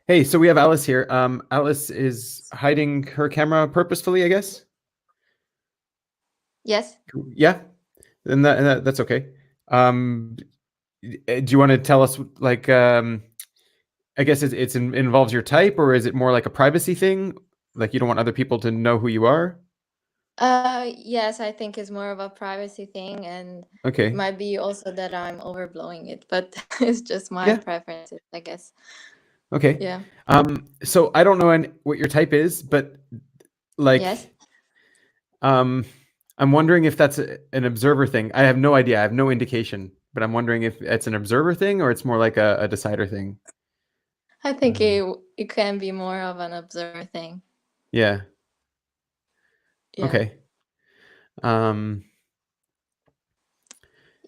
Hey, so we have Alice here. Alice is hiding her camera purposefully, I guess. Yes. Yeah, that's okay. Um, do you want to tell us, like, I guess it involves your type, or is it more like a privacy thing? Like you don't want other people to know who you are? Yes, I think it's more of a privacy thing, and it Okay. might be also that I'm overblowing it, but it's just my Yeah. preferences, I guess. Okay. Yeah. So I don't know what your type is, but Yes. like, um, I'm wondering if that's an observer thing. I have no idea. I have no indication, but I'm wondering if it's an observer thing or it's more like a decider thing. I think Um, it can be more of an observer thing. yeah. Yeah. Okay. Um,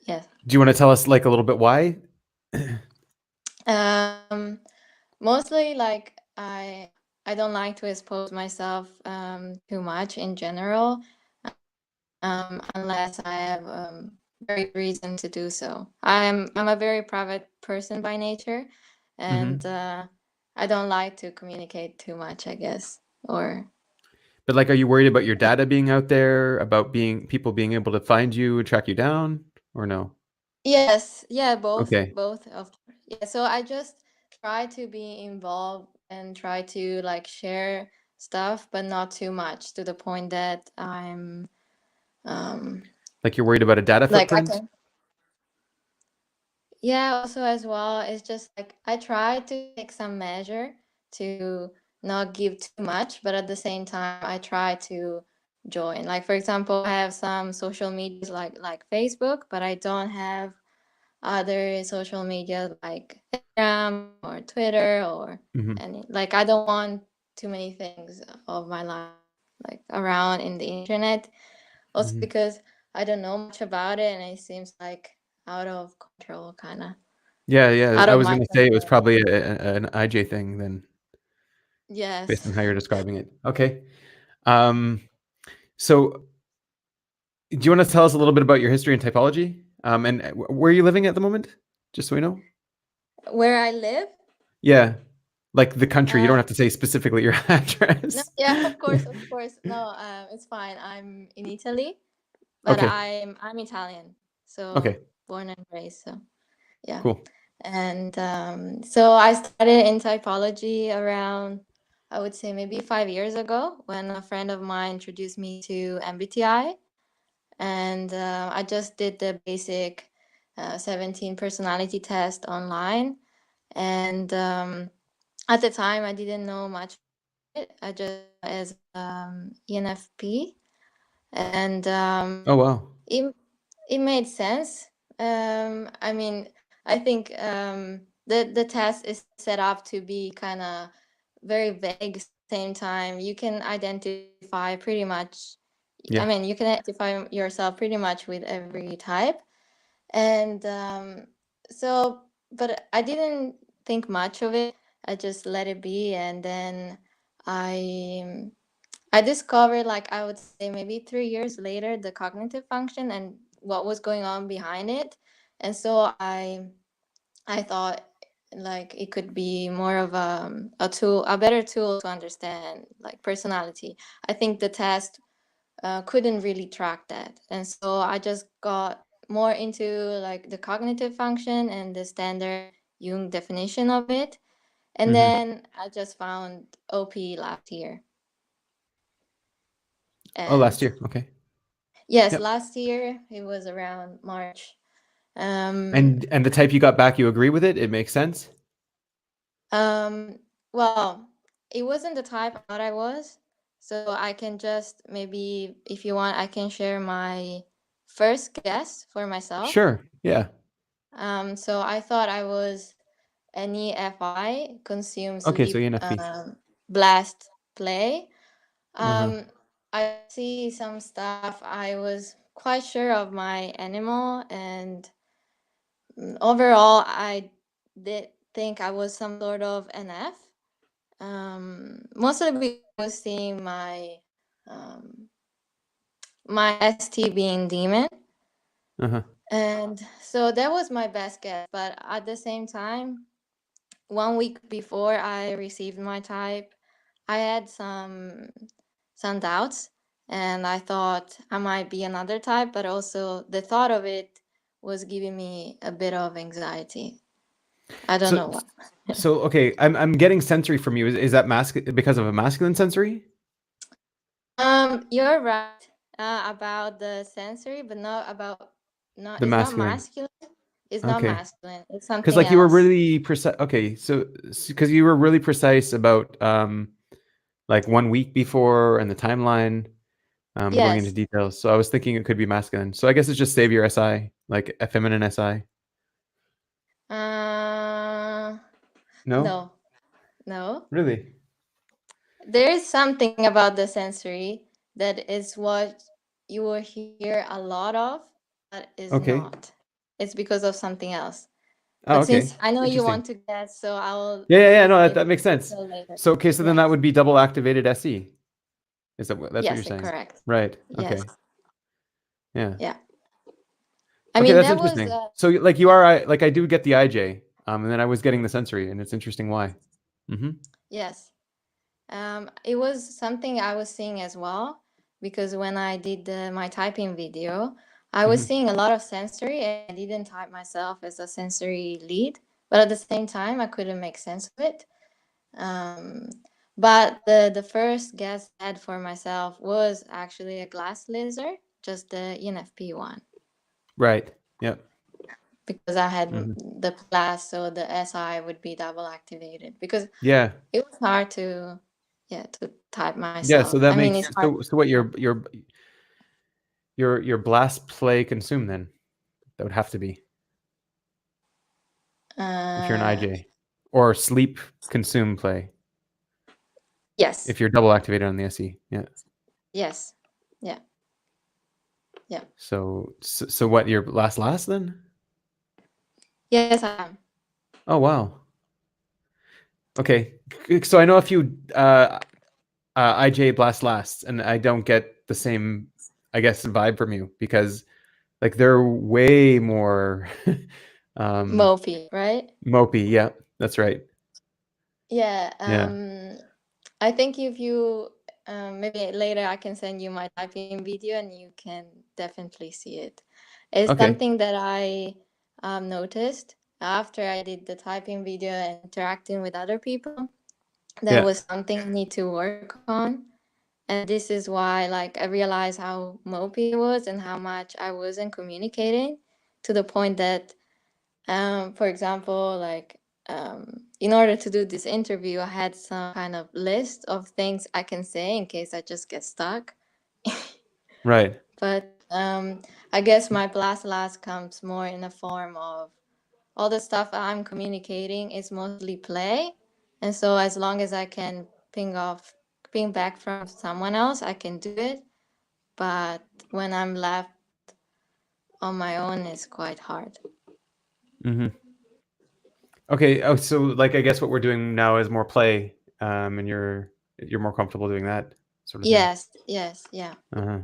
Yes. do you want to tell us like a little bit why? Um, Mostly like I don't like to expose myself too much in general, unless I have very good reason to do so. I'm a very private person by nature, and Hmm. I don't like to communicate too much, I guess. Or But like, are you worried about your data being out there, about being people being able to find you, track you down, or no? yes, yeah, both, Okay. both of yeah. So I just try to be involved and try to like share stuff, but not too much to the point that I'm um Like you're worried about a data like I footprint? can. Yeah, also as well, it's just like I try to take some measure to not give too much, but at the same time, I try to join. Like for example, I have some social medias like Facebook, but I don't have other social media like Instagram or Twitter or Hmm. any. Like I don't want too many things of my life like around in the internet. Also Hmm. because I don't know much about it, and it seems like out of control, kind of Yeah, yeah. out I of was my gonna say it was control. probably an IJ thing then, based Yes. on how you're describing it. Okay. Um, so do you want to tell us a little bit about your history and typology? And where are you living at the moment? Just so we know. Where I live? Yeah, like the country. You don't Uh, have to say specifically your no, address. yeah, of course, of course. No, it's fine. I'm in Italy, but Okay. I'm Italian, so Okay. born and raised. So yeah, Cool. and so I started in typology around, I would say maybe 5 years ago, when a friend of mine introduced me to MBTI, and I just did the basic 17 personality test online, and at the time I didn't know much. I just as ENFP, and Oh wow. it it made sense. I mean, I think the test is set up to be kind of very vague. At the same time, you can identify pretty much. I Yeah. mean, you can identify yourself pretty much with every type, and so, but I didn't think much of it. I just let it be, and then I I discovered, like I would say maybe 3 years later, the cognitive function and what was going on behind it. And so I thought like it could be more of a tool, a better tool to understand like personality. I think the test couldn't really track that, and so I just got more into like the cognitive function and the standard Jung definition of it. And Hmm. then I just found OP last year. Oh, last And year. Okay. yes, Yep. last year it was around March. And the type you got back, you agree with it? It makes sense. Um, well, it wasn't the type I thought I was, so I can just maybe, if you want, I can share my first guess for myself. Sure. Yeah. So I thought I was NEFI, consume, Okay. So sleep, ENFP. blast, play. Uh-huh. Um, I see some stuff. I was quite sure of my animal, and overall, I did think I was some sort of NF. Mostly because I was seeing um, my ST being demon, Uh-huh. and so that was my best guess. But at the same time, 1 week before I received my type, I had some doubts, and I thought I might be another type, but also the thought of it was giving me a bit of anxiety. I don't So know why. so okay, I'm getting sensory from you. Is that because of a masculine sensory? You're right about the sensory, but not about not. The It's not masculine. masculine. It's not Okay. masculine. It's Because something like you were else. really precise. Okay, so because you were really precise about like 1 week before and the timeline, going into Yes. details. So I was thinking it could be masculine. So I guess it's just savior SI, like a feminine SI. Uh, No, no, no. really. There is something about the sensory that is what you will hear a lot of, but is Okay. not. It's because of something else. Oh, But okay. since I know you Interesting. want to guess, so I'll Yeah, yeah, yeah. leave No, that it makes sense. till later. So okay, so then that Yes. would be double activated SE. That's what you're Yes, saying? correct. Right. Yes. Okay. Yeah. Yeah. I Okay, mean, that's that was interesting. So like you are, like I do get the IJ, and then I was getting the sensory, and it's interesting why. Mm-hmm. yes. It was something I was seeing as well because when I did my typing video, I was Mm-hmm. seeing a lot of sensory and I didn't type myself as a sensory lead, but at the same time, I couldn't make sense of it. Um, but the first guess I had for myself was actually a glass lizard, just the ENFP one, Right. Yep. because I had Mm-hmm. the glass, so the SI would be double activated because Yeah. it was hard to, yeah, to type Yeah. myself. So that I mean, makes it's hard. so what your blast play consume then? That would have to be if you're an Uh, IJ, or sleep consume play yes, if you're double activated on the SE. Yeah. yes, yeah, yeah, So what your last then? yes, I am. Oh wow. Okay. So I know a few IJ blast lasts, and I don't get the same, I guess, vibe from you because like they're way more um Mopey, right? mopey. Yeah, that's right. Yeah. Yeah. I think if you maybe later I can send you my typing video and you can definitely see it. It's Okay. something that I noticed after I did the typing video and interacting with other people. That Yeah. was something I need to work on. And this is why, like, I realized how mopey it was and how much I wasn't communicating to the point that, for example, like, in order to do this interview, I had some kind of list of things I can say in case I just get stuck. Right. But I guess my last comes more in the form of all the stuff I'm communicating is mostly play. And so as long as I can ping back from someone else, I can do it. But when I'm left on my own, it's quite hard. Mm-hmm. Okay. Oh, so like I guess what we're doing now is more play, and you're more comfortable doing that sort of thing. Yes, yes, yeah. Uh-huh.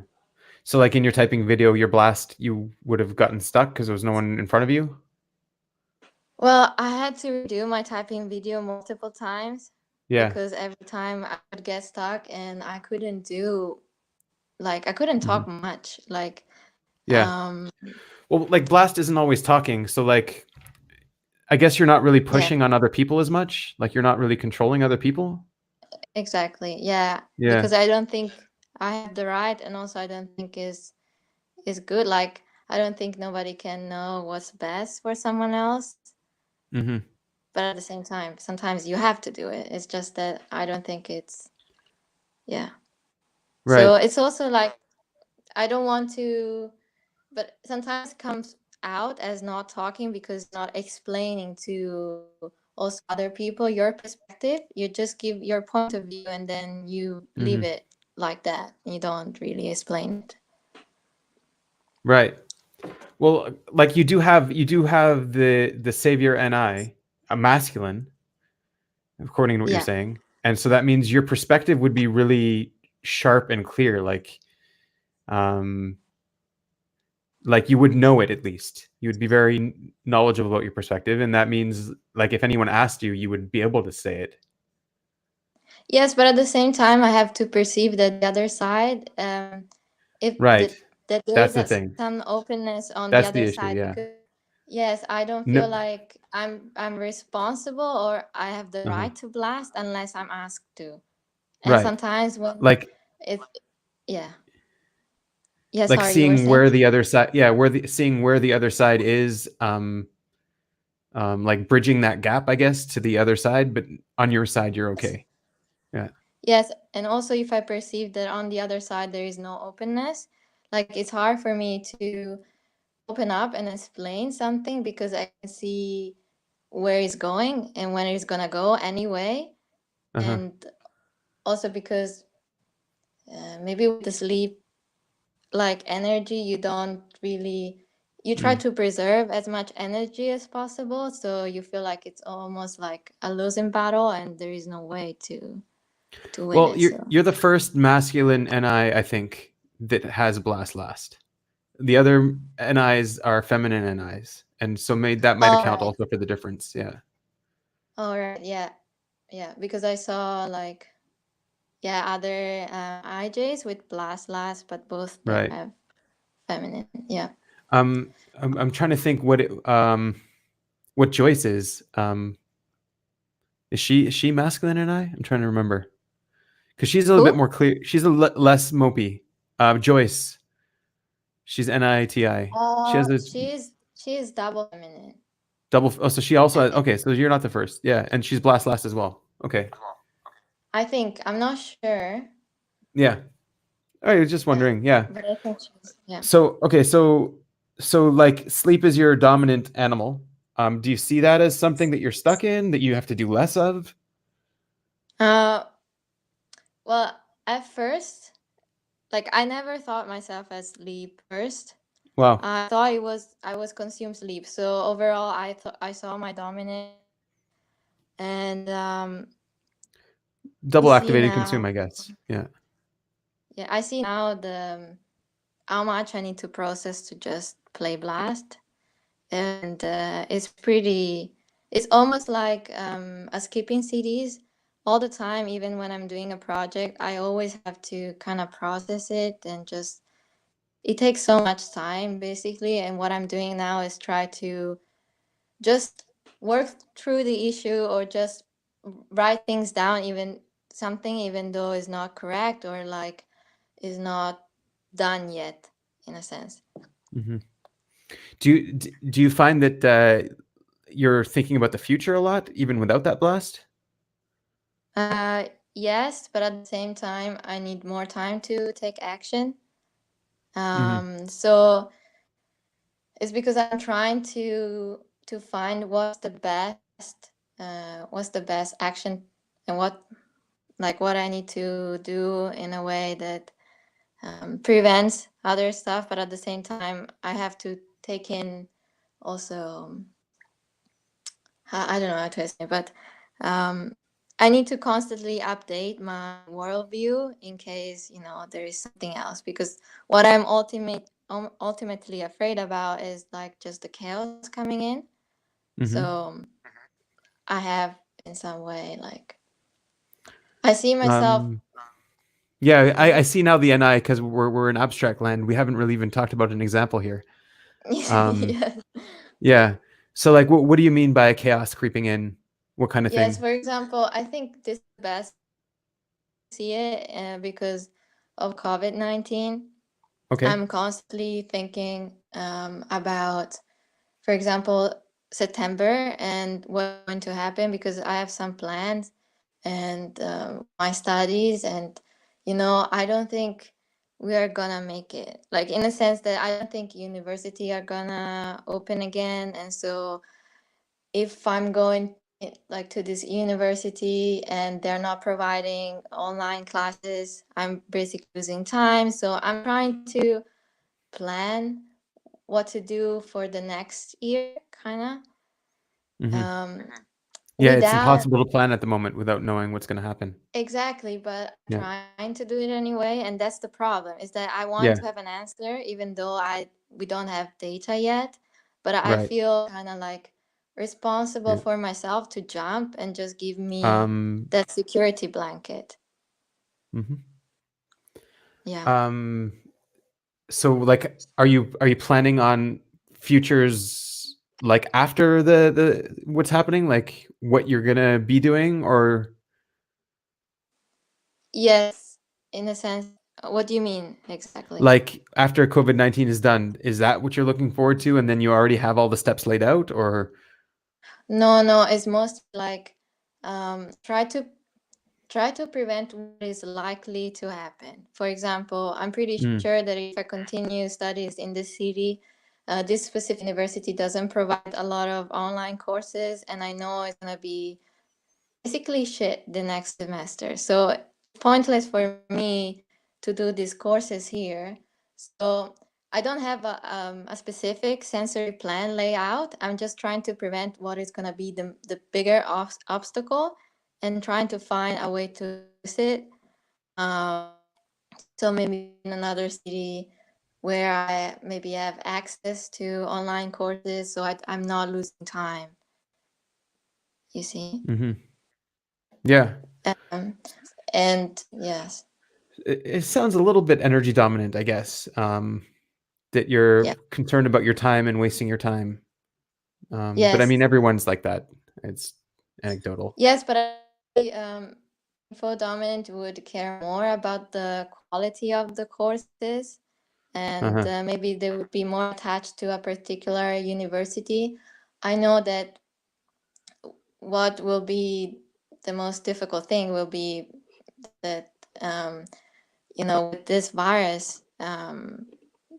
So like in your typing video, your blast, you would have gotten stuck because there was no one in front of you. Well, I had to redo my typing video multiple times Yeah. because every time I would get stuck and I couldn't do, like, I couldn't Hmm. talk much. Like, Yeah. um, Well, like blast isn't always talking, so like I guess you're not really yeah, pushing on other people as much. Like you're not really controlling other people. exactly. Yeah, Yeah. because I don't think I have the right, and also I don't think is good. Like, I don't think nobody can know what's best for someone else. Hmm. But at the same time, sometimes you have to do it. It's just that I don't think it's, yeah. Right. So it's also like I don't want to, but sometimes it comes out as not talking because not explaining to also other people your perspective. You just give your point of view and then you leave Hmm. it like that. You don't really explain it. Right. Well, like you do have the savior NI, a masculine, according to what you're Yeah. saying, and so that means your perspective would be really sharp and clear. Like, um, like you would know it at least. You would be very knowledgeable about your perspective, and that means like if anyone asked you, you would be able to say it. Yes, but at the same time, I have to perceive that the other side, if Right. that there That's is the thing. some openness on the That's other the issue. side, Yeah. because yes, I don't No. feel like I'm responsible or I have the Uh-huh. right to blast unless I'm asked to. And Right. sometimes when Like it, yeah, yeah, like sorry, you were seeing saying? where the other side, yeah, where the seeing where the other side is, like bridging that gap, I guess, to the other side, but on your side, you're okay. Yeah. Yes, and also if I perceive that on the other side there is no openness, like it's hard for me to open up and explain something because I can see where it's going and when it's gonna go anyway. Uh-huh. And also because maybe with the sleep like energy, you don't really, you try Mm. to preserve as much energy as possible, so you feel like it's almost like a losing battle and there is no way to win Well, it. you're So you're the first masculine NI, I think, that has blast last. The other NIs are feminine NIs, and so that might all account right, also for the difference. Yeah. all right, yeah, yeah, because I saw like, yeah, other IJs with blast last, but both them Right. have feminine. Yeah. I'm trying to think what Joyce is. Is she masculine NI? I'm trying to remember because she's a little bit Who? more clear. She's a less mopey. Joyce. She's NITI. She has a She's double feminine, double. Oh, so she also I has, think. okay. So you're not the first. Yeah, and she's blast last as well. Okay. I think I'm not sure, Yeah. I was just wondering. Yeah. but I think she's, yeah. So okay. So like sleep is your dominant animal. Do you see that as something that you're stuck in that you have to do less of? Uh, well, at first, like I never thought myself as sleep first. Wow. I thought I was consume sleep. So overall, I thought I saw my dominant sleep, and I Double see activated consume, now. I guess. Yeah. Yeah, I see now the how much I need to process to just play blast, and it's pretty. It's almost like a skipping CDs all the time. Even when I'm doing a project, I always have to kind of process it and just. It takes so much time basically, and what I'm doing now is try to just work through the issue or just write things down, even something even though is not correct or like is not done yet in a sense. Hmm. Do you find that you're thinking about the future a lot, even without that blast? uh yes, but at the same time I need more time to take action. Hmm. So it's because I'm trying to find what's the best action and what, like what I need to do in a way that prevents other stuff, but at the same time, I have to take in also. I don't know how to explain, it, but um, I need to constantly update my worldview in case there is something else. Because what I'm ultimately afraid about is like just the chaos coming in. Hmm. So I have in some way like I see myself. Um, yeah, I Uh, see now the NI because we're in abstract land. We haven't really even talked about an example here. Um, yes. yeah. So like, what do you mean by chaos creeping in? What kind of Yes, thing? for example, I think this is the best see it because of COVID-19. Okay. I'm constantly thinking about, for example, September and what's going to happen because I have some plans and my studies, and I don't think we are gonna make it. Like in a sense that I don't think university are gonna open again, and so if I'm going like to this university and they're not providing online classes, I'm basically losing time. So I'm trying to plan what to do for the next year, kind of. Hmm. Yeah, it's Without impossible to plan at the moment without knowing what's going to happen. exactly, but I'm Yeah. trying to do it anyway, and that's the problem. Is that I want Yeah. to have an answer, even though I we don't have data yet, but I Right. feel kind of like responsible Yeah. for myself to jump and just give me Um, that security blanket. mhm. Yeah. Um, so like, are you planning on futures like after the what's happening, like what you're gonna be doing, or Yes, in a sense. What do you mean exactly? like after COVID-19 is done? Is that what you're looking forward to, and then you already have all the steps laid out, or? No, no, it's mostly like try to prevent what is likely to happen. For example, I'm pretty Mm, sure that if I continue studies in this city, this specific university doesn't provide a lot of online courses, and I know it's gonna be basically shit the next semester. So it's pointless for me to do these courses here. So I don't have a specific sensory plan layout. I'm just trying to prevent what is going to be the bigger obstacle and trying to find a way to reduce it. Um, so maybe in another city where I maybe have access to online courses so I'm not losing time, you see? hmm. Yeah. Um, and yes, It sounds a little bit energy dominant, I guess. That you're yeah, concerned about your time and wasting your time. But I mean, yes, everyone's like that. It's anecdotal. yes, but info dominant would care more about the quality of the courses, and Uh-huh. maybe they would be more attached to a particular university. I know that what will be the most difficult thing will be that with this virus,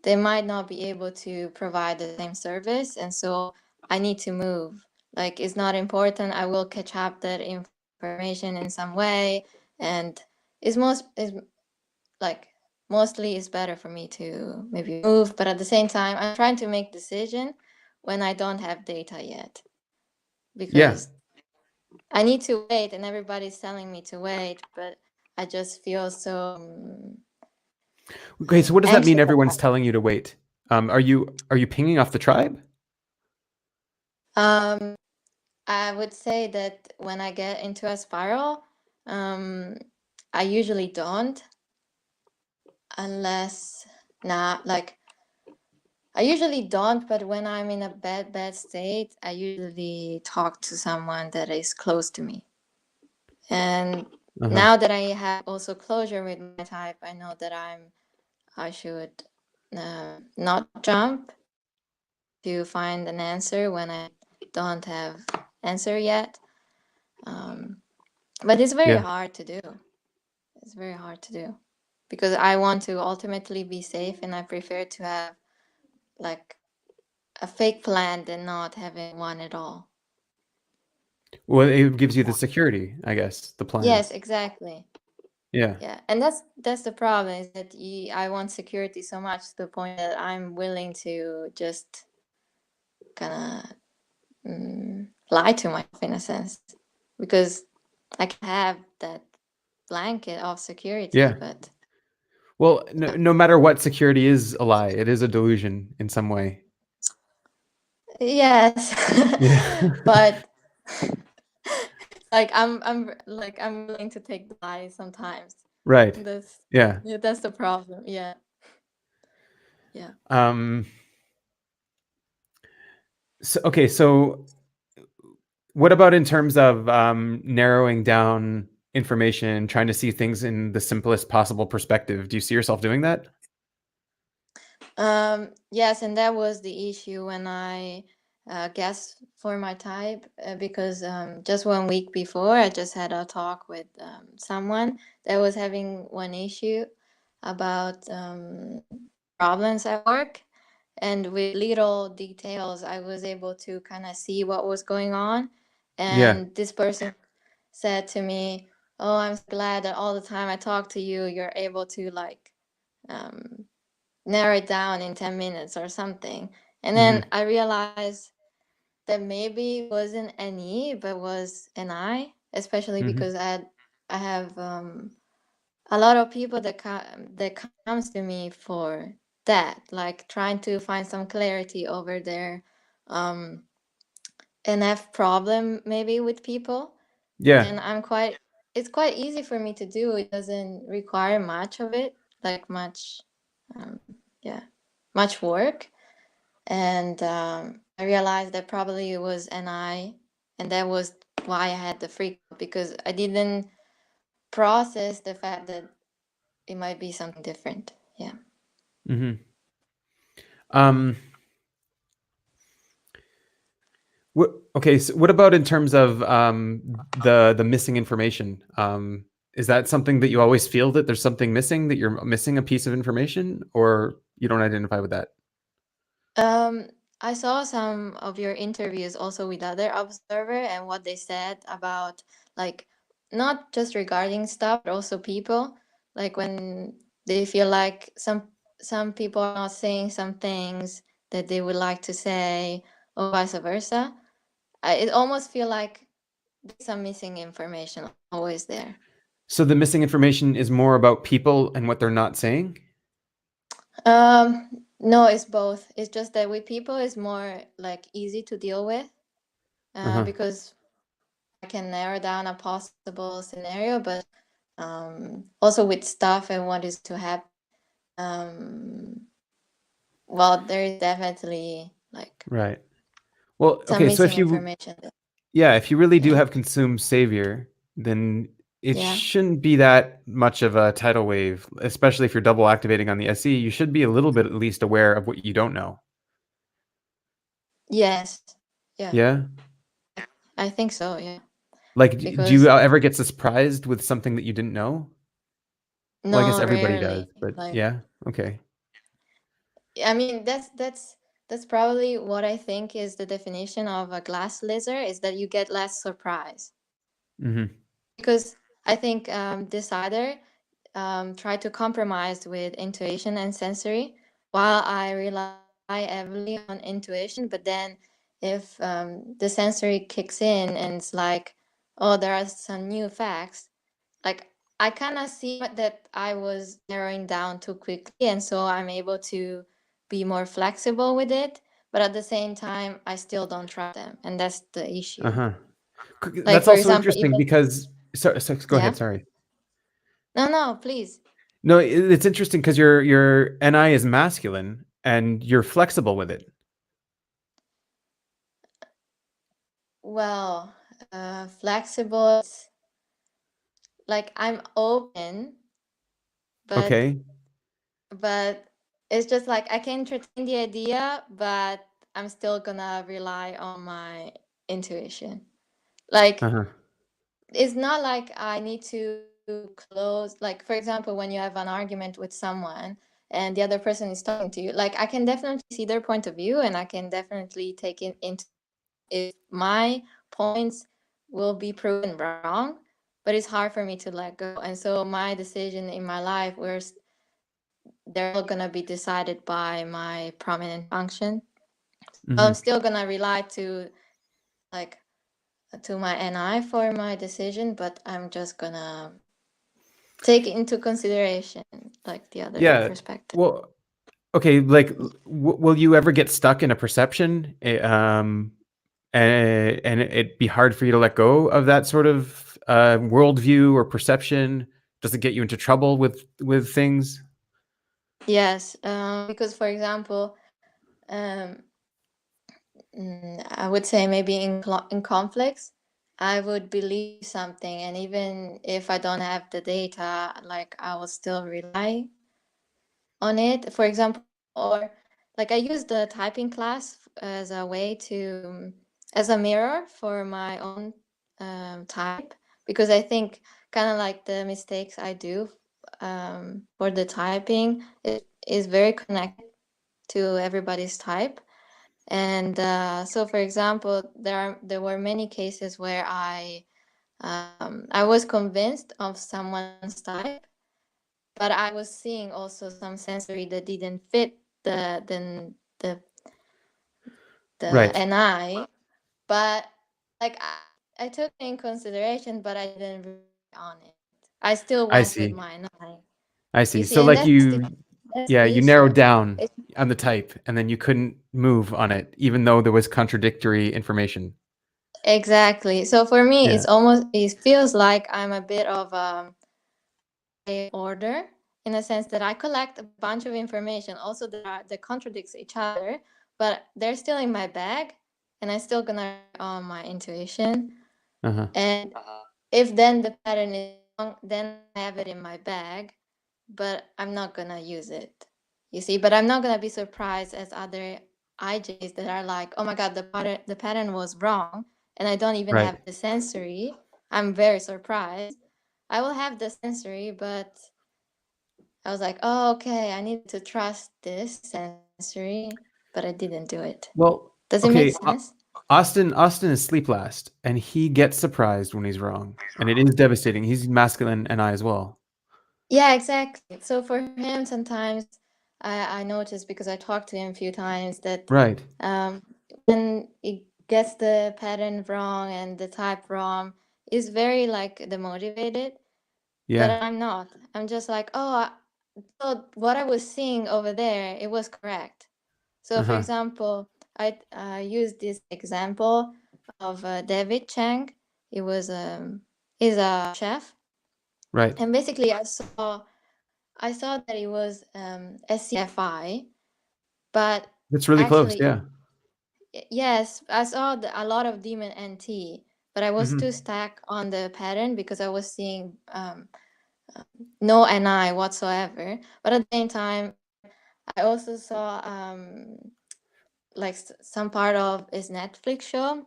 they might not be able to provide the same service, and so I need to move. Like, it's not important. I will catch up that information in some way, and is like mostly it's better for me to maybe move. But at the same time, I'm trying to make decision when I don't have data yet Yeah. because I need to wait, and everybody's telling me to wait, but I just feel so Okay, so what does that mean anxious everyone's about it. telling you to wait? Are you pinging off the tribe? Um, I would say that when I get into a spiral, um, I usually don't, unless not like I usually don't. But when I'm in a bad state, I usually talk to someone that is close to me. And Uh-huh. now that I have also closure with my type, I know that I should not jump to find an answer when I don't have answer yet. Um, but it's very Yeah. hard to do. It's very hard to do because I want to ultimately be safe, and I prefer to have like a fake plan than not having one at all. Well, it gives you the security, I guess, the plan. Yes, exactly. Yeah. Yeah, and that's the problem is that I want security so much to the point that I'm willing to just kind of lie to myself in a sense because I can have that blanket of security, Yeah. but Well, no matter what, security is a lie. It is a delusion in some way. yes, Yeah. but like I'm willing to take the lie sometimes. Right. That's Yeah. yeah, that's the problem. Yeah, yeah. Um, so okay, so what about in terms of narrowing down information, trying to see things in the simplest possible perspective? Do you see yourself doing that? Yes, and that was the issue when I guessed for my type because just 1 week before, I just had a talk with someone that was having one issue about problems at work, and with little details, I was able to kind of see what was going on. Yeah. And this person said to me, "Oh, I'm so glad that all the time I talk to you, you're able to like." Um, Narrow it down in 10 minutes or something. And then Hmm. I realized that maybe it wasn't an E, but was an I, especially Hmm. because I have a lot of people that comes to me for that, like trying to find some clarity over their um NF problem maybe with people. Yeah. And it's quite easy for me to do. It doesn't require much of it, like much, um, yeah, much work. And I realized that probably it was NI, and that was why I had the freak out, because I didn't process the fact that it might be something different. Yeah. Hmm. Um, okay, so what about in terms of the missing information? Is that something that you always feel that there's something missing, that you're missing a piece of information, or you don't identify with that? Um, I saw some of your interviews also with other observer and what they said about, like, not just regarding stuff but also people, like when they feel like some people are not saying some things that they would like to say, or vice versa. It almost feel like there's some missing information always there. So the missing information is more about people and what they're not saying? No, it's both. It's just that with people it's more like easy to deal with, Uh-huh. because I can narrow down a possible scenario, but also with stuff and what is to happen. Um, well, there is definitely like Right. Well, some okay, so missing information there. if you really do Yeah, have consumed savior, then it yeah, shouldn't be that much of a tidal wave, especially if you're double activating on the SE. You should be a little bit at least aware of what you don't know. yes, yeah. Yeah? I think so. Yeah, Like, do you because ever get surprised with something that you didn't know? Well, I guess no, everybody does, rarely. but Like, yeah. Okay. I mean, that's probably what I think is the definition of a glass lizard, is that you get less surprise, Mhm. because I think decider try to compromise with intuition and sensory, while I rely heavily on intuition. But then, if the sensory kicks in and it's like, oh, there are some new facts, like I kind of see that I was narrowing down too quickly, and so I'm able to be more flexible with it. But at the same time, I still don't trust them, and that's the issue. Uh-huh. Like, That's for also example, interesting even, because go yeah, ahead, sorry. no, no, please. No, it's interesting because your NI is masculine and you're flexible with it. Well, flexible. Like I'm open, but Okay. but it's just like I can entertain the idea, but I'm still gonna rely on my intuition. Like, Uh-huh. it's not like I need to close, like for example, when you have an argument with someone and the other person is talking to you, like I can definitely see their point of view, and I can definitely take it into if my points will be proven wrong, but it's hard for me to let go. And so my decision in my life, where they're all gonna be decided by my prominent function, so I'm Mhm. still gonna rely to, like, to my NI for my decision, but I'm just gonna take into consideration like the other Yeah. perspective. Well, okay, like will you ever get stuck in a perception and it be hard for you to let go of that sort of worldview or perception? Does it get you into trouble with things? Yes, because for example, um, I would say maybe in conflicts, I would believe something, and even if I don't have the data, like I will still rely on it. For example, or like I use the typing class as a way to, as a mirror for my own type, because I think kind of like the mistakes I do for the typing, it is very connected to everybody's type. And so, for example, there were many cases where I was convinced of someone's type, but I was seeing also some sensory that didn't fit the the Right. NI. But like I took it in consideration, but I didn't rely on it. I still I went with see. my NI. I You see. see, So and like that's the, That's Yeah, the you issue. narrowed down It, on the type, and then you couldn't move on it, even though there was contradictory information. exactly. So for me, Yeah. it feels like I'm a bit of order, in a sense that I collect a bunch of information also that contradicts each other, but they're still in my bag, and I still gonna rely on my intuition. Uh-huh. And if then the pattern is wrong, then I have it in my bag, but I'm not gonna use it. You see, but I'm not gonna be surprised as other IJs that are like, oh my god, the pattern was wrong, and I don't even Right. have the sensory. I'm very surprised. I will have the sensory, but I was like, oh, okay, I need to trust this sensory, but I didn't do it. Well, Does it make okay, sense? Austin is sleep last, and he gets surprised when he's wrong, and it is devastating. He's masculine, and I as well. Yeah, exactly. So for him, sometimes I notice, because I talked to him a few times, that Right. um, when it gets the pattern wrong and the type wrong, is very like demotivated. But Yeah. I'm not. I'm just like, oh, so what I was seeing over there, it was correct. So, for Uh-huh. example, I used this example of David Chang. He was he's a chef, Right. and basically, I saw that it was SCFI, but That's really close. actually, Yeah. yes, I saw a lot of Demon NT, but I was too Hmm. stuck on the pattern because I was seeing no NI whatsoever. But at the same time, I also saw like some part of his Netflix show.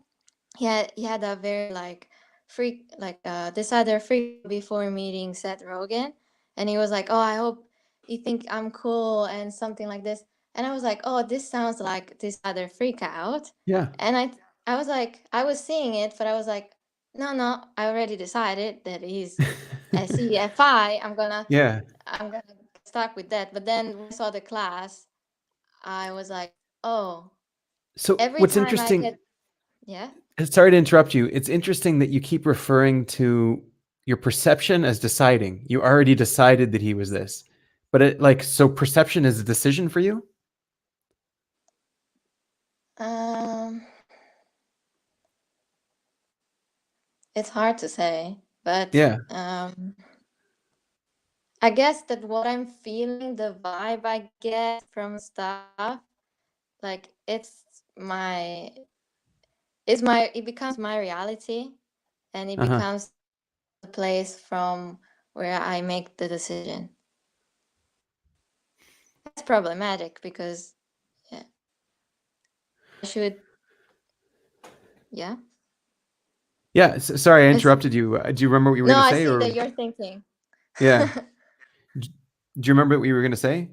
He had a very like freak, like this other freak before meeting Seth Rogen, and he was like, "Oh, I hope you think I'm cool," and something like this. And I was like, "Oh, this sounds like this other freak out." Yeah. And I was like, I was seeing it, but I was like, no, no, I already decided that he's SEFI. Yeah. I'm gonna get stuck with that. But then when I saw the class, I was like, oh, So every what's time I interesting, get, yeah. sorry to interrupt you. It's interesting that you keep referring to your perception as deciding. You already decided that he was this. But so perception is a decision for you? Um, it's hard to say, but Yeah. I guess that what I'm feeling, the vibe I get from stuff, like it becomes my reality, and it Uh-huh. becomes the place from where I make the decision. That's problematic because yeah, I should, yeah. Yeah. Sorry, I It's, interrupted you. Do you remember what you were no, going to I say? see Or that you're thinking. yeah. Do you remember what you were going to say?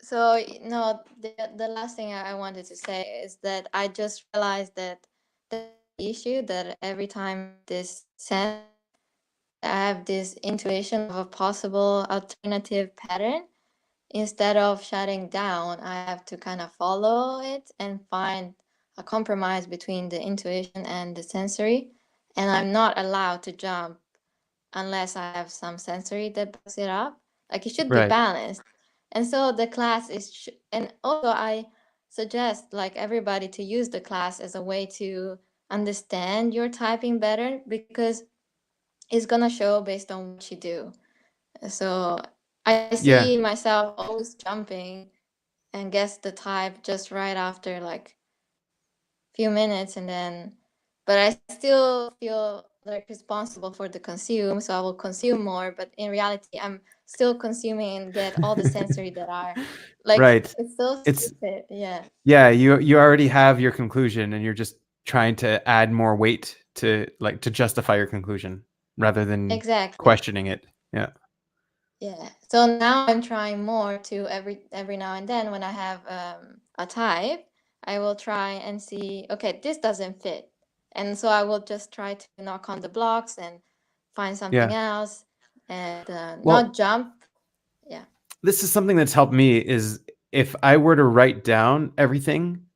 So no, the last thing I wanted to say is that I just realized that that's the issue, that every time I have this sense, I have this intuition of a possible alternative pattern. Instead of shutting down, I have to kind of follow it and find a compromise between the intuition and the sensory. And I'm not allowed to jump unless I have some sensory that backs it up. Like it should be Right. balanced. And so the class and also I suggest like everybody to use the class as a way to understand your typing better, because it's gonna show based on what you do. So I see Yeah. myself always jumping and guess the type just right after like few minutes, and then but I still feel like responsible for the consume, so I will consume more, but in reality I'm still consuming and get all the sensory that are like, Right. it's so It's stupid. Yeah, yeah, you already have your conclusion, and you're just trying to add more weight to justify your conclusion rather than exactly. questioning it. Yeah. Yeah. So now I'm trying more to every now and then when I have a type, I will try and see, okay, this doesn't fit. And so I will just try to knock on the blocks and find something Yeah. else, and not Well, jump. Yeah. this is something that's helped me is if I were to write down everything,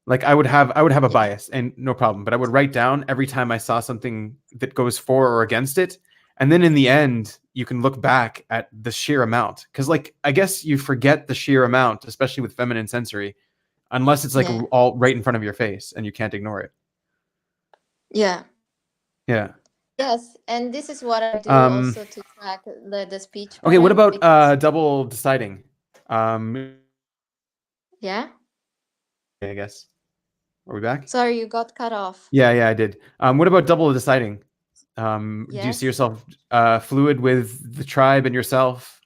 like I would have a Yeah. bias and no problem, but I would write down every time I saw something that goes for or against it, and then in the end you can look back at the sheer amount, because like I guess you forget the sheer amount, especially with feminine sensory, unless it's like Yeah. all right in front of your face and you can't ignore it. Yeah. Yeah. Yes, and this is what I do um also to track the speech okay, what pattern about because double deciding? um yeah. I guess, are we back? Sorry, you got cut off. Yeah, I did. What about double deciding? Do you see Yes. yourself fluid with the tribe and yourself,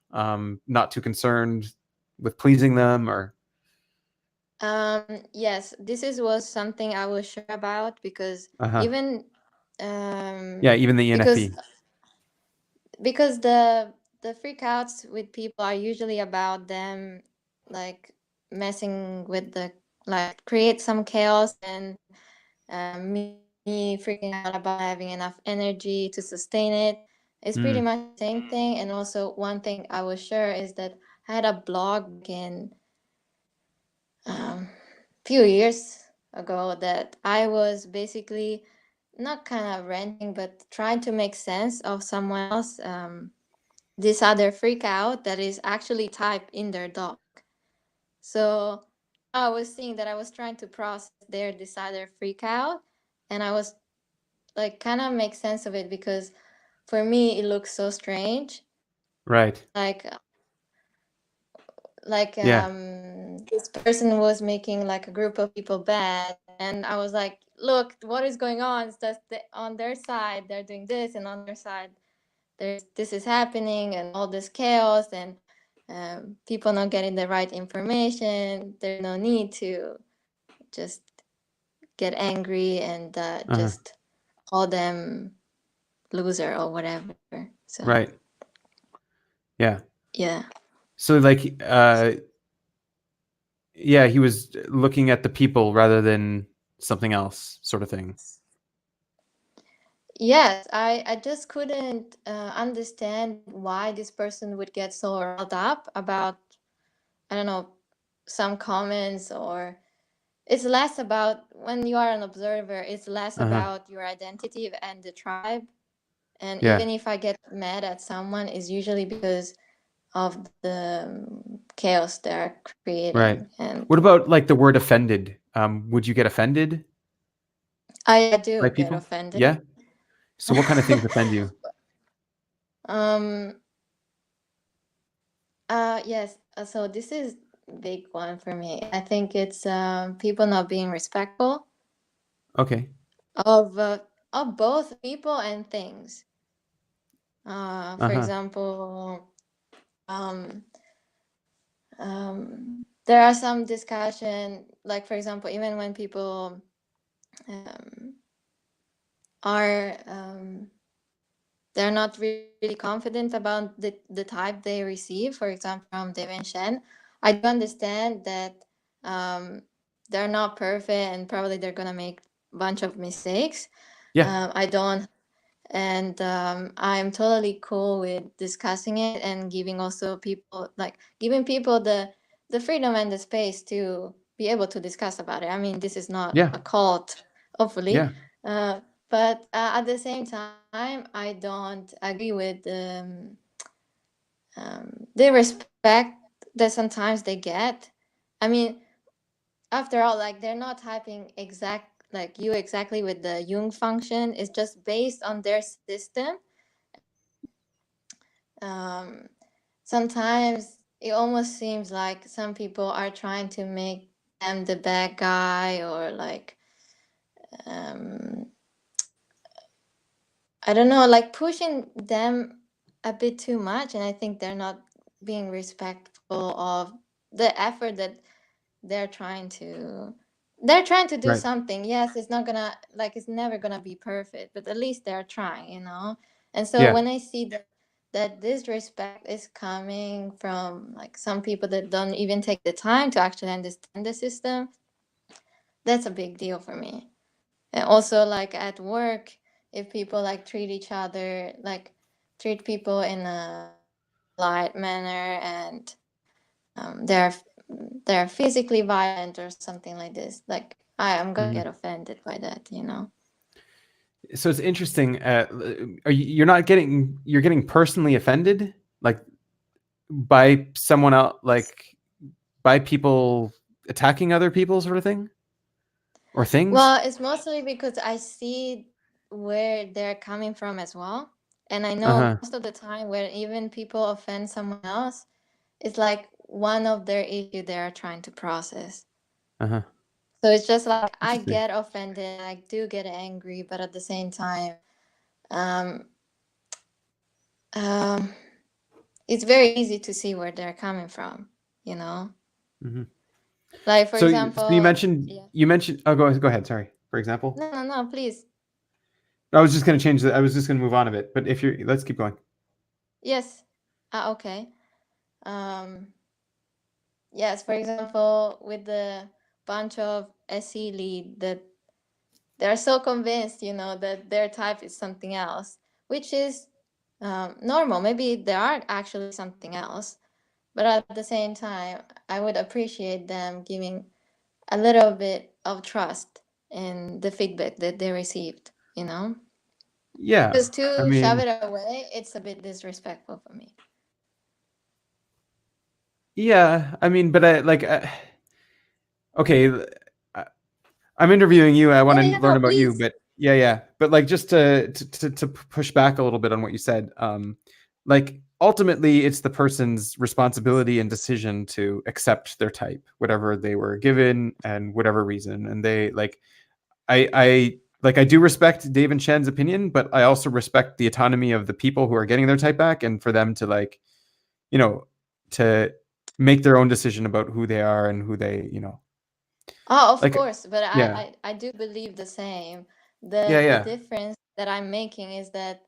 not too concerned with pleasing them, or Yes, this is was something I was sure about because uh-huh, even yeah, even the because ENFP. the freakouts with people are usually about them like messing with the like create some chaos and me freaking out about having enough energy to sustain it. It's pretty Mm, much the same thing. And also one thing I was sure is that I had a blog back in few years ago that I was basically not kind of ranting, but trying to make sense of someone else. This other freak out that is actually typed in their doc. So now I was seeing that I was trying to process their decider freak out, and I was like kind of make sense of it because for me it looks so strange. right. Like like Yeah. this person was making like a group of people bad, and I was like, look, what is going on? It's just on their side they're doing this, and on their side there's this is happening and all this chaos, and people not getting the right information. There's no need to just get angry and Uh-huh. just call them loser or whatever. So Right. Yeah. yeah. So like yeah, he was looking at the people rather than something else, sort of thing. Yes, I just couldn't understand why this person would get so riled up about, I don't know, some comments, or it's less about when you are an observer, it's less Uh-huh. about your identity and the tribe. And Yeah. even if I get mad at someone, it's usually because of the chaos they're Right. creating. And What about like the word offended? Would you get offended I by do get people? offended. Yeah. So what kind of things offend you? um yes. So this is big one for me. I think it's people not being respectful Okay. of uh, of both people and things. For Uh-huh. example, there are some discussion, like for example, even when people um, are they're not really confident about the type they receive, for example, from Devin Shen. I do understand that um, they're not perfect and probably they're gonna make a bunch of mistakes. Yeah. I don't, and I'm totally cool with discussing it and giving also people like giving people the freedom and the space to be able to discuss about it. I mean, this is not Yeah. a cult, hopefully, Yeah. uh, but at the same time, I don't agree with the respect that sometimes they get. I mean, after all, like they're not typing exact like you exactly with the Jung function. It's just based on their system. And um, sometimes it almost seems like some people are trying to make them the bad guy, or like um, I don't know, like pushing them a bit too much. And I think they're not being respectful of the effort that they're trying to they're trying to do Right. something. Yes, it's not gonna like it's never gonna be perfect, but at least they're trying. And so Yeah. when I see that this respect is coming from like some people that don't even take the time to actually understand the system, that's a big deal for me. And also like at work, if people like treat each other like treat people in a polite manner, and they're physically violent or something like this, like I am gonna get offended by that. So it's interesting. You're not getting, you're getting personally offended, like by someone else, like by people attacking other people, sort of thing, or things. Well, it's mostly because I see where they're coming from as well. And I Uh know huh. most of the time where even people offend someone else, it's like one of their issue they're trying to process. Uh huh. So it's just like I Interesting. get offended, I do get angry, but at the same time, um, um, it's very easy to see where they're coming from, you know? Hmm. Like, for So you example, mentioned, yeah. Oh, go ahead. Sorry. For example, No, no, no, please. I was just going to change that. I was just going to move on a bit. But if you're, let's keep going. Yes. Ah, okay. Um, yes, for example, with the bunch of SE lead that they're so convinced, that their type is something else, which is normal. Maybe they are actually something else, but at the same time, I would appreciate them giving a little bit of trust in the feedback that they received, Yeah. Because I to shove mean, it away, it's a bit disrespectful for me. yeah. I mean, but okay. I'm interviewing you. I want Yeah, to yeah, learn no, about you, please. but yeah, yeah. But like, just to push back a little bit on what you said, like ultimately, it's the person's responsibility and decision to accept their type, whatever they were given and whatever reason. And they like, I do respect Dave and Shen's opinion, but I also respect the autonomy of the people who are getting their type back, and for them to like, you know, to make their own decision about who they are and who they, Oh, of like, course, but yeah, I do believe the same. yeah, The yeah. difference that I'm making is that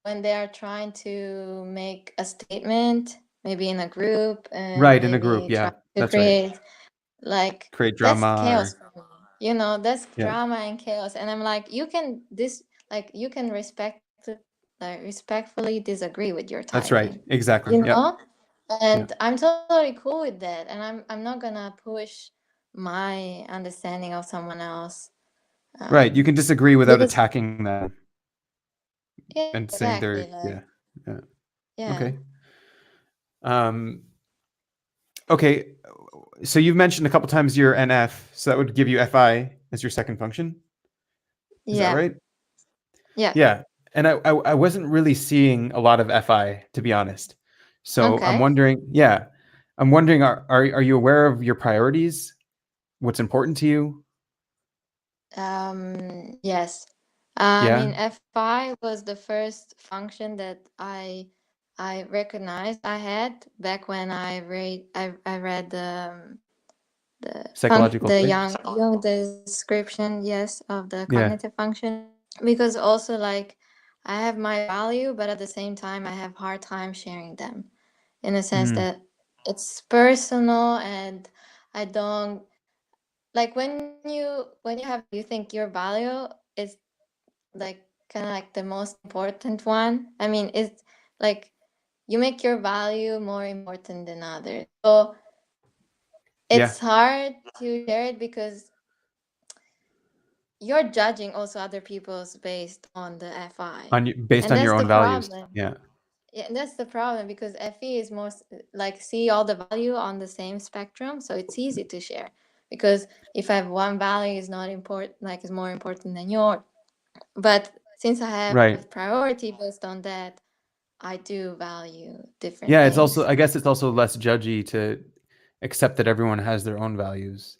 when they are trying to make a statement, maybe in a group, and Right, in a group, maybe try yeah, to that's right. create, like, Create that's drama chaos or for me. That's yeah, drama and chaos, and I'm like, you can respectfully disagree with your that's right. typing, Exactly. you Yep. know, Yeah. and I'm totally cool with that, and I'm not gonna push my understanding of someone else, Right. You can disagree without because attacking them yeah, and saying they're exactly, like, yeah. Yeah. yeah, Okay. Um okay. So you've mentioned a couple times your NF, so that would give you FI as your second function. Is that yeah, right? yeah. Yeah. And I wasn't really seeing a lot of FI, to be honest. So I'm Okay. wondering, yeah. I'm wondering, are you aware of your priorities? What's important to you? Yes. I Yeah. mean, F5 was the first function that I recognized I had back when I read Psychological the types. young description, yes, of the Yeah. cognitive function, because also, like, I have my value, but at the same time I have hard time sharing them, in a sense Mhm. that it's personal, and I don't like when you have you think your value is, like, kind of like the most important one. I mean, it's like you make your value more important than others, so Yeah. it's hard to share it because you're judging also other people's based on the FI, Based and on that's your the own values. problem. Yeah. Yeah, that's the problem, because FE is most like see all the value on the same spectrum, so it's easy to share. Because if I have one value is not important, like, is more important than yours, but since I have Right. priority based on that, I do value different Yeah, it's also, things. I guess it's also less judgy to accept that everyone has their own values.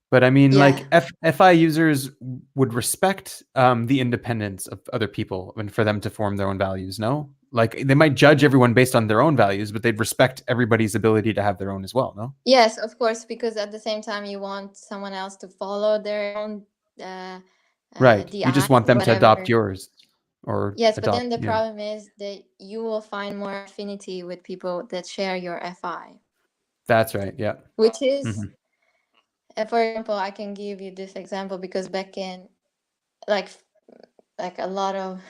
But I mean, Yeah. like FI users would respect the independence of other people and for them to form their own values, no? Like they might judge everyone based on their own values, but they'd respect everybody's ability to have their own as well, no? Yes, of course, because at the same time you want someone else to follow their own uh, Right. You DI, just want them to adopt whatever. yours or Yes, but then adopt, the yeah. problem is that you will find more affinity with people that share your FI, That's right. Yeah. which is, Mhm. for example, I can give you this example because back in, like like a lot of,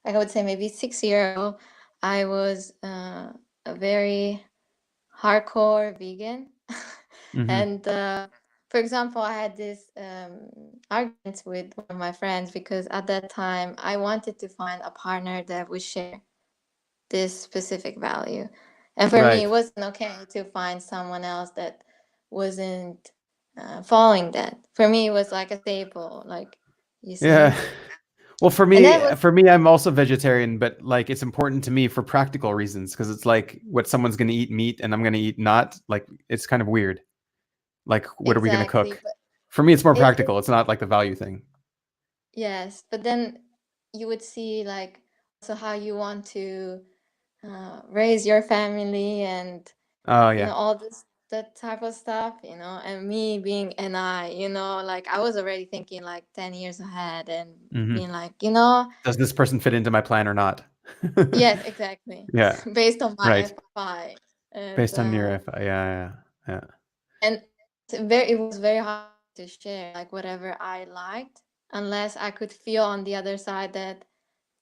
like, I would say maybe 6 years ago, I was a very hardcore vegan, Mhm. and for example, I had this argument with one of my friends because at that time I wanted to find a partner that would share this specific value. And for me, it Right. wasn't okay to find someone else that wasn't following that. For me, it was like a staple, like, you Yeah. see? Well, for And me, that was, for me, I'm also vegetarian, but like it's important to me for practical reasons because it's like what someone's going to eat meat and I'm going to eat not. Like it's kind of weird. Like what are we going to exactly. cook? But For me, it's more it practical. It's not like the value thing. yes, but then you would see like also how you want to raise your family and Oh yeah. all this that type of stuff, and me being an like I was already thinking like 10 years ahead and Hmm. being like, Does this person fit into my plan or not? yes, exactly. Yeah. Based on my Right. FI. And Based on your FI. Yeah. Yeah. and it was very hard to share like whatever I liked unless I could feel on the other side that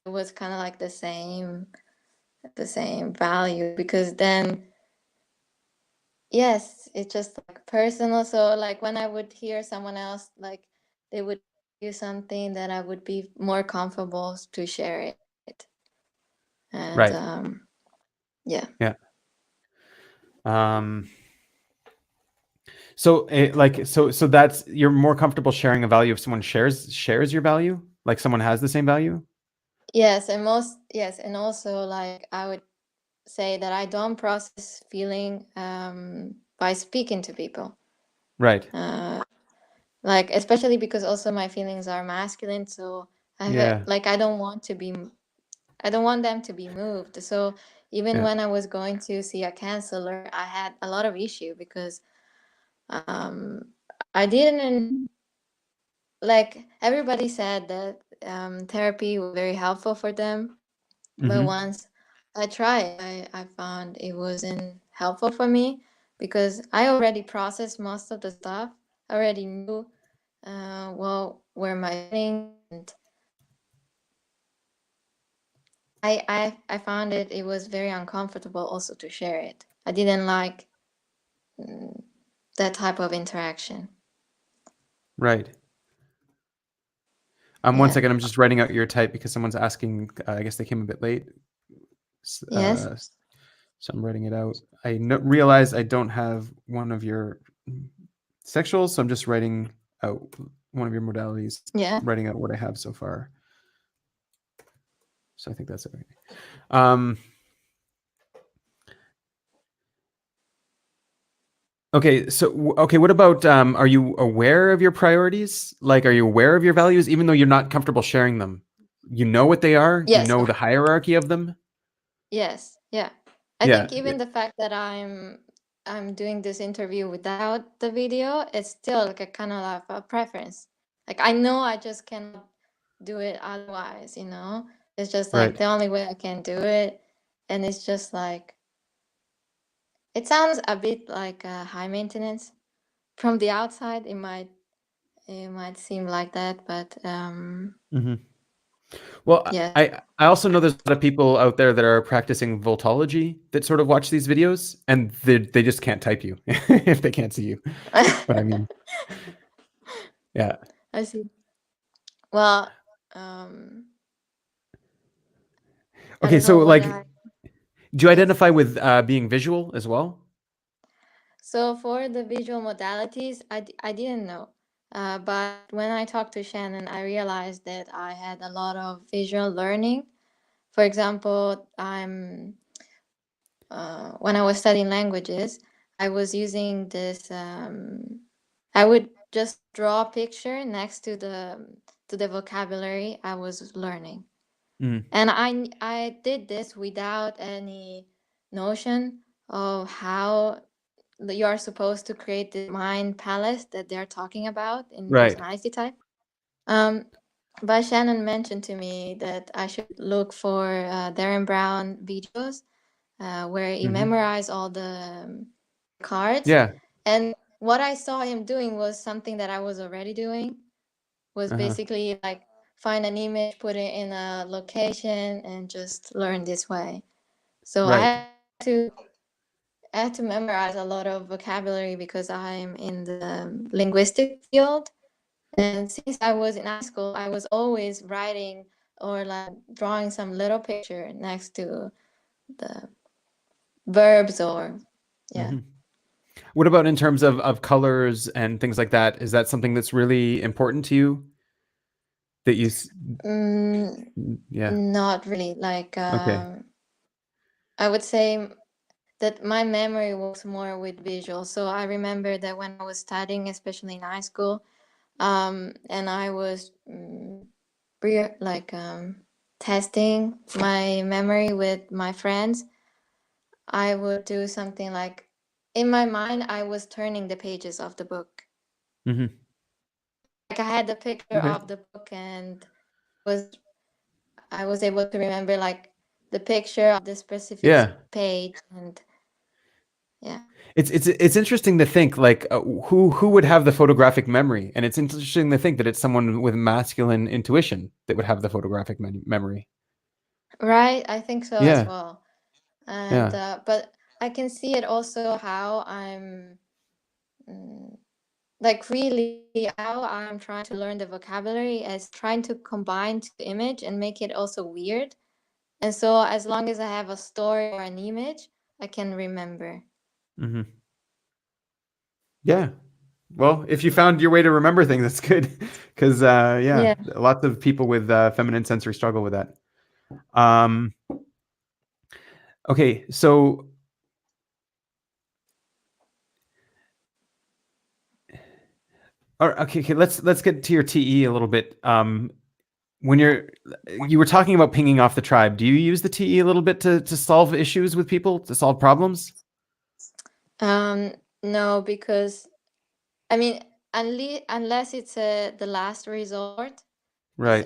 it was kind of like the same value, because then yes, it's just like personal. So like when I would hear someone else, like they would do something, that I would be more comfortable to share it. And Right. yeah. Yeah. Um. So, so that's you're more comfortable sharing a value if someone shares your value, like someone has the same value. Yes, and also like I would say that I don't process feeling by speaking to people. Right. Uh like especially because also my feelings are masculine, so Yeah. like I don't want them to be moved. So even Yeah. when I was going to see a counselor, I had a lot of issue because um, I didn't like, everybody said that therapy was very helpful for them, but Mm-hmm. once I tried, I found it wasn't helpful for me because I already processed most of the stuff. I already knew well where my feelings, and I found it was very uncomfortable also to share it. I didn't like mm, that type of interaction. Right. One Yeah. second. I'm just writing out your type because someone's asking. I guess they came a bit late. Yes. So I'm writing it out. I realize I don't have one of your sexuals, so I'm just writing out one of your modalities. Yeah. Writing out what I have so far. So I think that's okay. Um, Okay, so okay, what about are you aware of your priorities? Like are you aware of your values even though you're not comfortable sharing them? You know what they are? You Yes. know the hierarchy of them? Yes. Yeah. I Yeah. think even the fact that I'm doing this interview without the video, it's still like a kind of like a preference. Like I know I just cannot do it otherwise. It's just like Right. the only way I can do it, and it's just like it sounds a bit like high maintenance from the outside. It might seem like that, but Hmm. Well, yeah. I also know there's a lot of people out there that are practicing voltology that sort of watch these videos and they just can't type you if they can't see you. But I mean, yeah. I see. Well, um, I Okay, don't know so what like I. do you Yes. identify with being visual as well? So for the visual modalities, I didn't know. But when I talked to Shannon, I realized that I had a lot of visual learning. For example, when I was studying languages, I was using this. I would just draw a picture next to the vocabulary I was learning, Mm, and I did this without any notion of how you are supposed to create the mind palace that they're talking about in right. personality type. Um, but Shannon mentioned to me that I should look for Darren Brown videos where he Hmm. memorized all the cards. Yeah. And what I saw him doing was something that I was already doing, was Uh-huh. basically like find an image, put it in a location, and just learn this way. So I Right. had to I had to memorize a lot of vocabulary because I'm in the linguistic field. And since I was in high school, I was always writing or like drawing some little picture next to the verbs or yeah. Hmm. What about in terms of colors and things like that? Is that something that's really important to you? That you, Mm, yeah, not really. Like okay. I would say that my memory works more with visual. So I remember that when I was studying, especially in high school, and I was like testing my memory with my friends, I would do something like in my mind, I was turning the pages of the book. Hmm. Like I had the picture Okay. of the book, and was I was able to remember like the picture of the specific Yeah. page, and yeah. It's interesting to think like who would have the photographic memory, and it's interesting to think that it's someone with masculine intuition that would have the photographic memory. Right, I think so as Yeah. well. And Yeah. but I can see it also how I'm mm, like really how I'm trying to learn the vocabulary as trying to combine two image and make it also weird. And so as long as I have a story or an image, I can remember. Hmm. Yeah. Well, if you found your way to remember things, that's good. Because yeah, Yeah. lots of people with feminine sensory struggle with that. Um, okay, so okay, let's get to your TE a little bit. When you were talking about pinging off the tribe, do you use the TE a little bit to solve issues with people, to solve problems? Um no, because I mean unless it's the last resort. Is Right.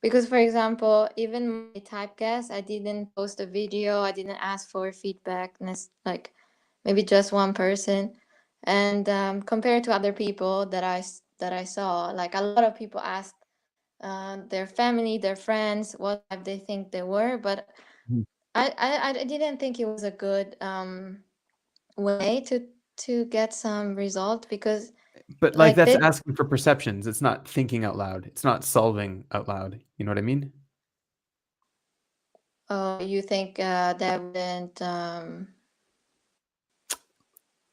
because for example, even my typecast, I didn't post a video, I didn't ask for feedback, like maybe just one person. And compared to other people that I saw, like a lot of people asked their family, their friends, what type they think they were, but Mhm. I didn't think it was a good way to get some result because But like like that's they asking for perceptions. It's not thinking out loud. It's not solving out loud. You know what I mean? oh you think that wouldn't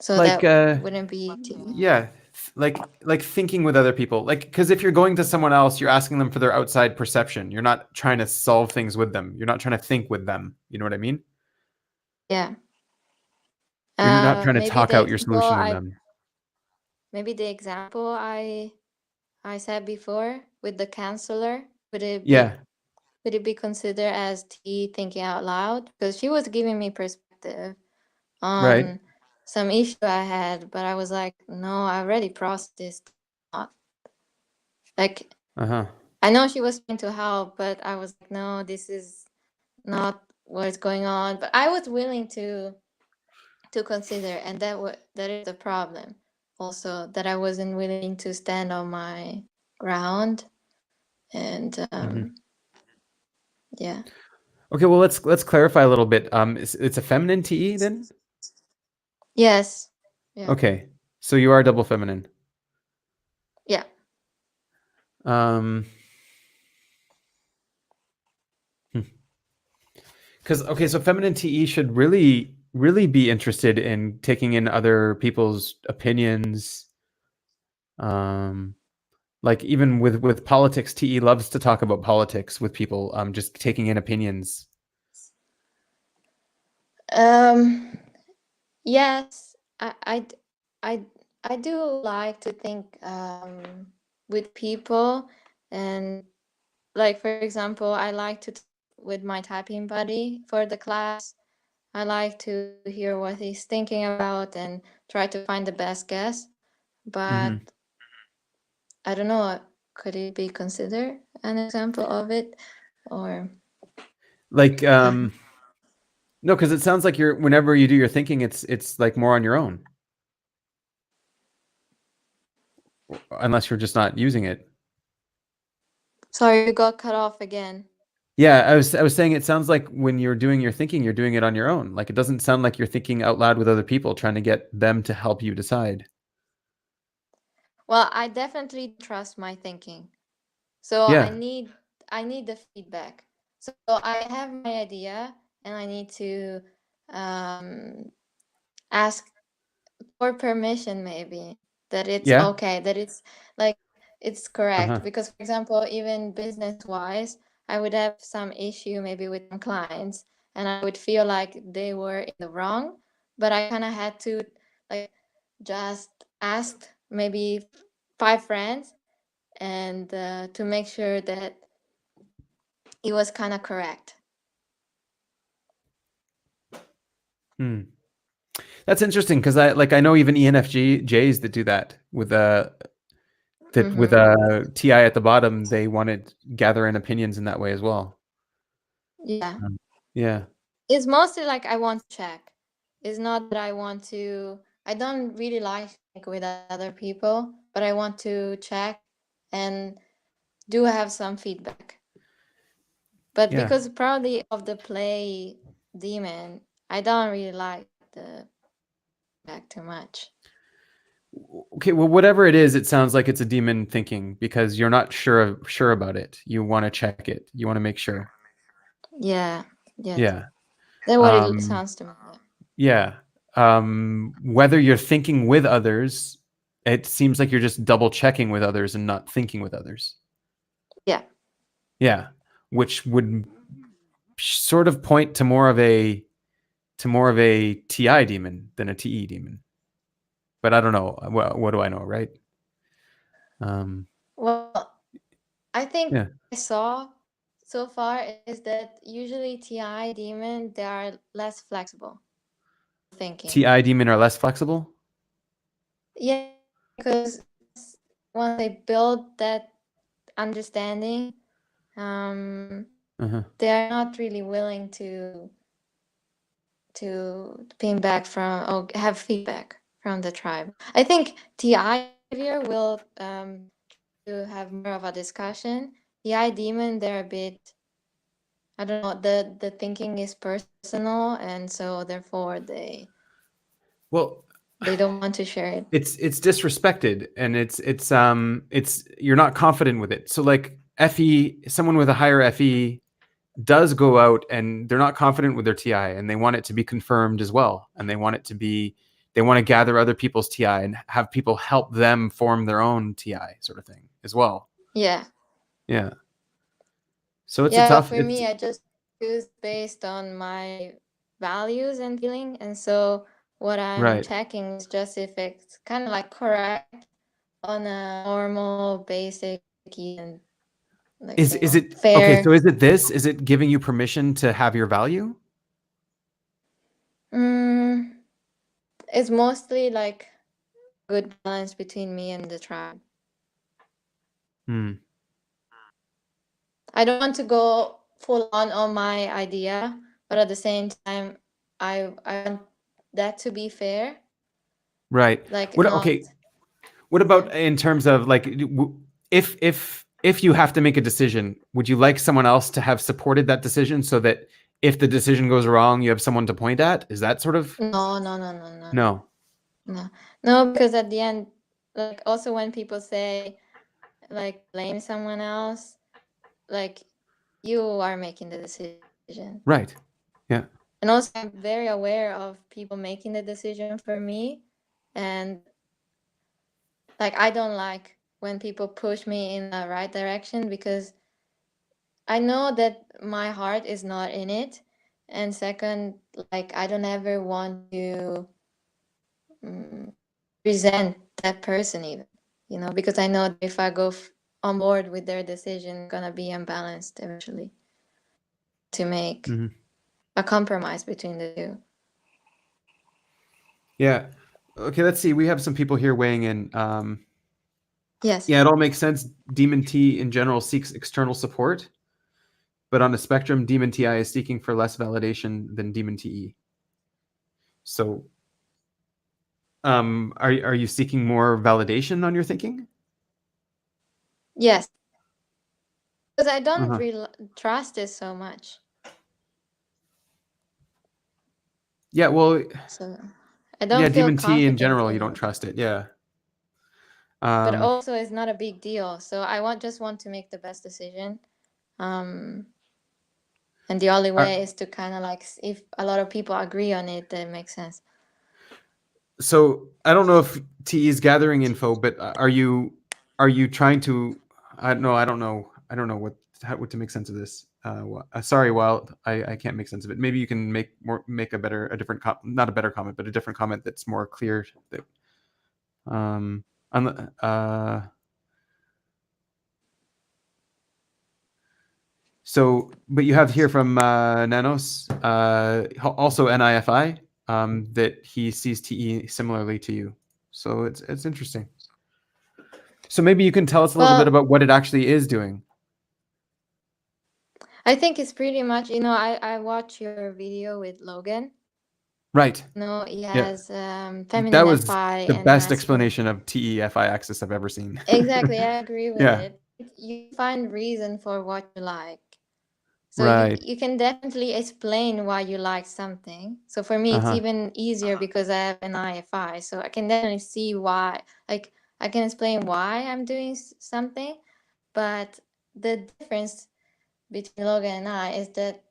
so Like that wouldn't be TV. yeah, like thinking with other people. Like because if you're going to someone else, you're asking them for their outside perception. You're not trying to solve things with them. You're not trying to think with them. You know what I mean? Yeah. You're not trying to Maybe talk the out your example solution with them. I said before with the counselor, Yeah, would it be considered as T thinking out loud? Because she was giving me perspective right. on some issue I had, but I was like, no, I already processed this. Not like Uh-huh. I know she was trying to help, but I was like, no, this is not what's going on. But I was willing to consider, and that is the problem. Also, that I wasn't willing to stand on my ground, and Hmm. yeah, Okay, well let's clarify a little bit. It's a feminine TE then? yes, yeah, Okay. So you are double feminine. yeah. Um, because okay, so feminine TE should really be interested in taking in other people's opinions. Um, like even with politics, TE loves to talk about politics with people. Just taking in opinions. Um, yes, I, I do like to think with people, and like for example, I like to talk with my typing buddy for the class. I like to hear what he's thinking about and try to find the best guess. But Hmm. I don't know, could it be considered an example of it? Or Like uh, no, because it sounds like you're whenever you do your thinking, it's like more on your own, unless you're just not using it. sorry, you got cut off again. Yeah, I was saying it sounds like when you're doing your thinking, you're doing it on your own. Like it doesn't sound like you're thinking out loud with other people, trying to get them to help you decide. Well, I definitely trust my thinking. So Yeah, I need the feedback. So I have my idea and I need to um ask for permission, maybe, that it's yeah, okay, that like it's correct. uh-huh, Because for example, even business wise, I would have some issue maybe with some clients, and I would feel like they were in the wrong, but I kind of had to like just ask maybe five friends, and to make sure that it was kind of correct. hmm. That's interesting because I know even ENFJs that do that with Mm-hmm. TI at the bottom. They want to gather in opinions in that way as well. Yeah, Yeah, it's mostly like I want to check. It's not that I want to. I don't really like to think with other people, but I want to check and do have some feedback. But yeah. because probably of the play demon, I don't really like the feedback too much. Okay, well, whatever it is, it sounds like it's a demon thinking because you're not sure about it. You want to check it. You want to make sure. Yeah, yeah, Yeah. that's what it Um, sounds to me. yeah. Whether you're thinking with others, it seems like you're just double checking with others and not thinking with others. Yeah, Yeah, which would sort of point to more of a TI demon than a TE demon. But I don't know. What do I know, right? Um, well, I think yeah. I saw so far is that usually TI demon, they are less flexible thinking. TI demon are less flexible. Yeah, because once they build that understanding, um, Uh-huh. they are not really willing to ping back from or have feedback from the tribe. I think TI behavior will to have more of a discussion. TI demon, they're a bit, I don't know, the thinking is personal, and so therefore Well, they don't want to share it. it's disrespected and it's you're not confident with it. So like FE, someone with a higher FE does go out and they're not confident with their TI and they want it to be confirmed as well. And they want to gather other people's TI and have people help them form their own TI sort of thing as well. Yeah. Yeah. So it's a Yeah, tough, for it's me, I just choose based on my values and feeling. And so what I'm right. checking is just if it's kind of like correct on a normal, basic, and like, Is it okay? So fair. is it giving you permission to have your value? Mm, it's mostly like good balance between me and the tribe. Hmm. I don't want to go full on my idea, but at the same time, I want that to be fair, Right. like What not, okay, what yeah. about in terms of like if you have to make a decision, would you like someone else to have supported that decision so that if the decision goes wrong, you have someone to point at? Is that sort of No, no, no, no, no, no, no? no, no, because at the end, like also when people say like blame someone else, like you are making the decision. Right. Yeah. And also I'm very aware of people making the decision for me, and like I don't like when people push me in the right direction, because I know that my heart is not in it. And second, like I don't ever want to mm, resent that person even, because I know that if I go on board with their decision, it's gonna be unbalanced eventually, to make Mhm. a compromise between the two. Yeah. Okay, let's see. We have some people here weighing in. Yes. Yeah, it all makes sense. Demon T in general seeks external support, but on a spectrum, Demon TI is seeking for less validation than Demon TE. So, are you seeking more validation on your thinking? Yes. because I don't Uh-huh. really trust it so much. Yeah, well, So I yeah, don't feel Demon T in confident general, you in don't it. trust it. Yeah. But Um, also, it's not a big deal. So I just want to make the best decision. Um, and the only are, way is to kind of like, if a lot of people agree on it, then it makes sense. so I don't know if T is gathering info, but are you trying to? I don't know. I don't know. I don't know what to make sense of this. Sorry, Wild. I can't make sense of it. Maybe you can make a different not a better comment, but a different comment that's more clear. That um, on so, but you have here from Nanos, also NIFI, that he sees TE similarly to you. So it's interesting. So maybe you can tell us a little bit Well, about what it actually is doing. I think it's pretty much, I watch your video with Logan. Right. No, he Yeah. has That feminine was FI the and best masculine. explanation of TEFI axis I've ever seen. Exactly, I agree with Yeah. it. You find reason for what you like. So Right. you can definitely explain why you like something. So for me, it's Uh-huh. even easier because I have an IFI. So I can definitely see why. Like I can explain why I'm doing something, but the difference between Logan and I is that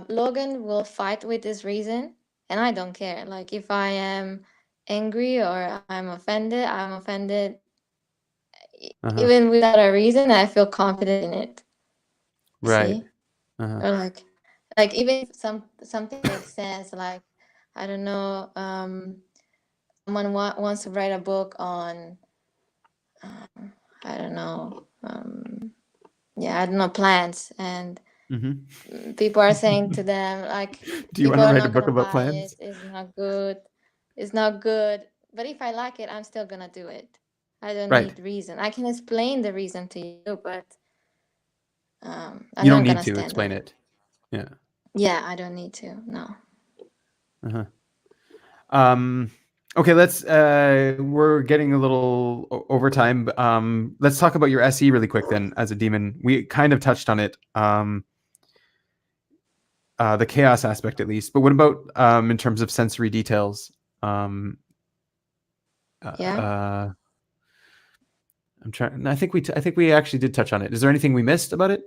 Logan will fight with his reason, and I don't care. Like if I am angry or I'm offended Uh-huh. even without a reason. I feel confident in it. You Right. see, Uh-huh. or like even if something makes sense. Like I don't know, someone wants to write a book on, I don't know, yeah, I don't know, plants, and Hmm. people are saying to them like Do you want people to are write a not book gonna about buy it. plants? It's not good. It's not good. But if I like it, I'm still gonna do it. I don't Right. need reason. I can explain the reason to you, but I'm You don't not need gonna to stand on explain it. it. Yeah. Yeah, I don't need to. No. Uh-huh. Okay, we're getting a little over time. Let's talk about your SE really quick then as a demon. We kind of touched on it. The chaos aspect at least. But what about in terms of sensory details? Um, Yeah. uh, I'm trying. I think we actually did touch on it. Is there anything we missed about it?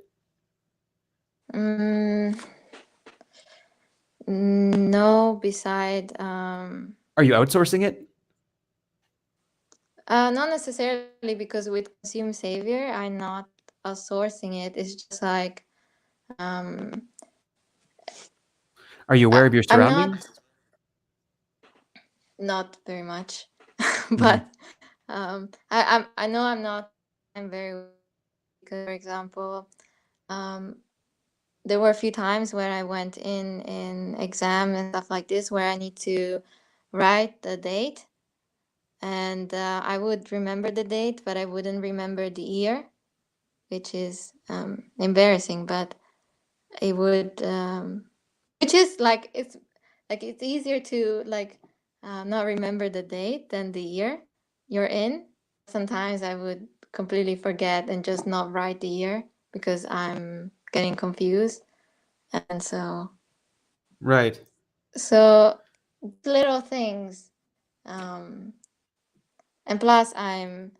Mm, no, beside Are you outsourcing it? not necessarily because with Consume Savior, I'm not outsourcing it. It's just like um Are you aware of your I'm not surroundings? not very much, Hmm. but I know I'm not. I'm very well because, for example, um, there were a few times where I went in exam and stuff like this where I need to write the date, and I would remember the date, but I wouldn't remember the year, which is embarrassing. But it would, which is like it's easier to like not remember the date than the year you're in. Sometimes I would completely forget and just not write the year because I'm getting confused, and Right. so little things, um, and plus I'm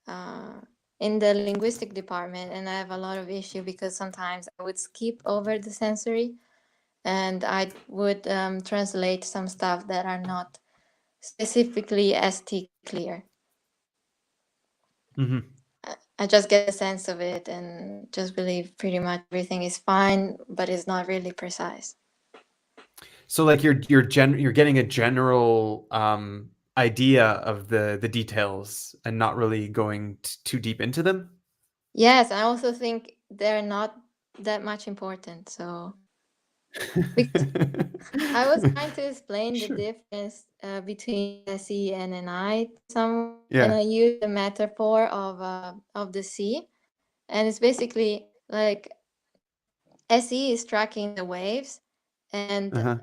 uh, in the linguistic department, and I have a lot of issue because sometimes I would skip over the sensory, and I would translate some stuff that are not specifically ST clear. Hmm. I just get a sense of it and just believe pretty much everything is fine, but it's not really precise. So like you're getting a general idea of the details and not really going too deep into them. Yes, I also think they're not that much important. So because I was trying to explain the Sure. difference between SE and an I to someone, and Yeah. I used the metaphor of the sea, and it's basically like SE is tracking the waves and Uh-huh.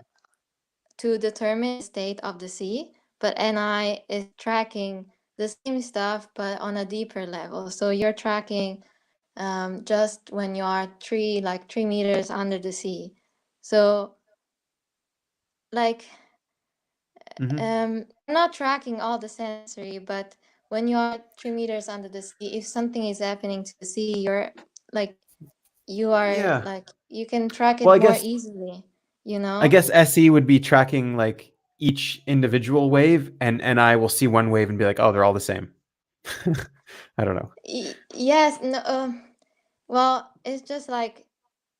to determine the state of the sea, but NI is tracking the same stuff but on a deeper level. So you're tracking just when you are 3 meters under the sea. So like Hmm. I'm not tracking all the sensory, but when you are 3 meters under the sea, if something is happening to the sea, like you are Yeah. like you can track Well, it more easily, you I know? guess SE would be tracking like each individual wave, and I will see one wave and be like, oh, they're all the same. I don't know. Yes, no, well, it's just like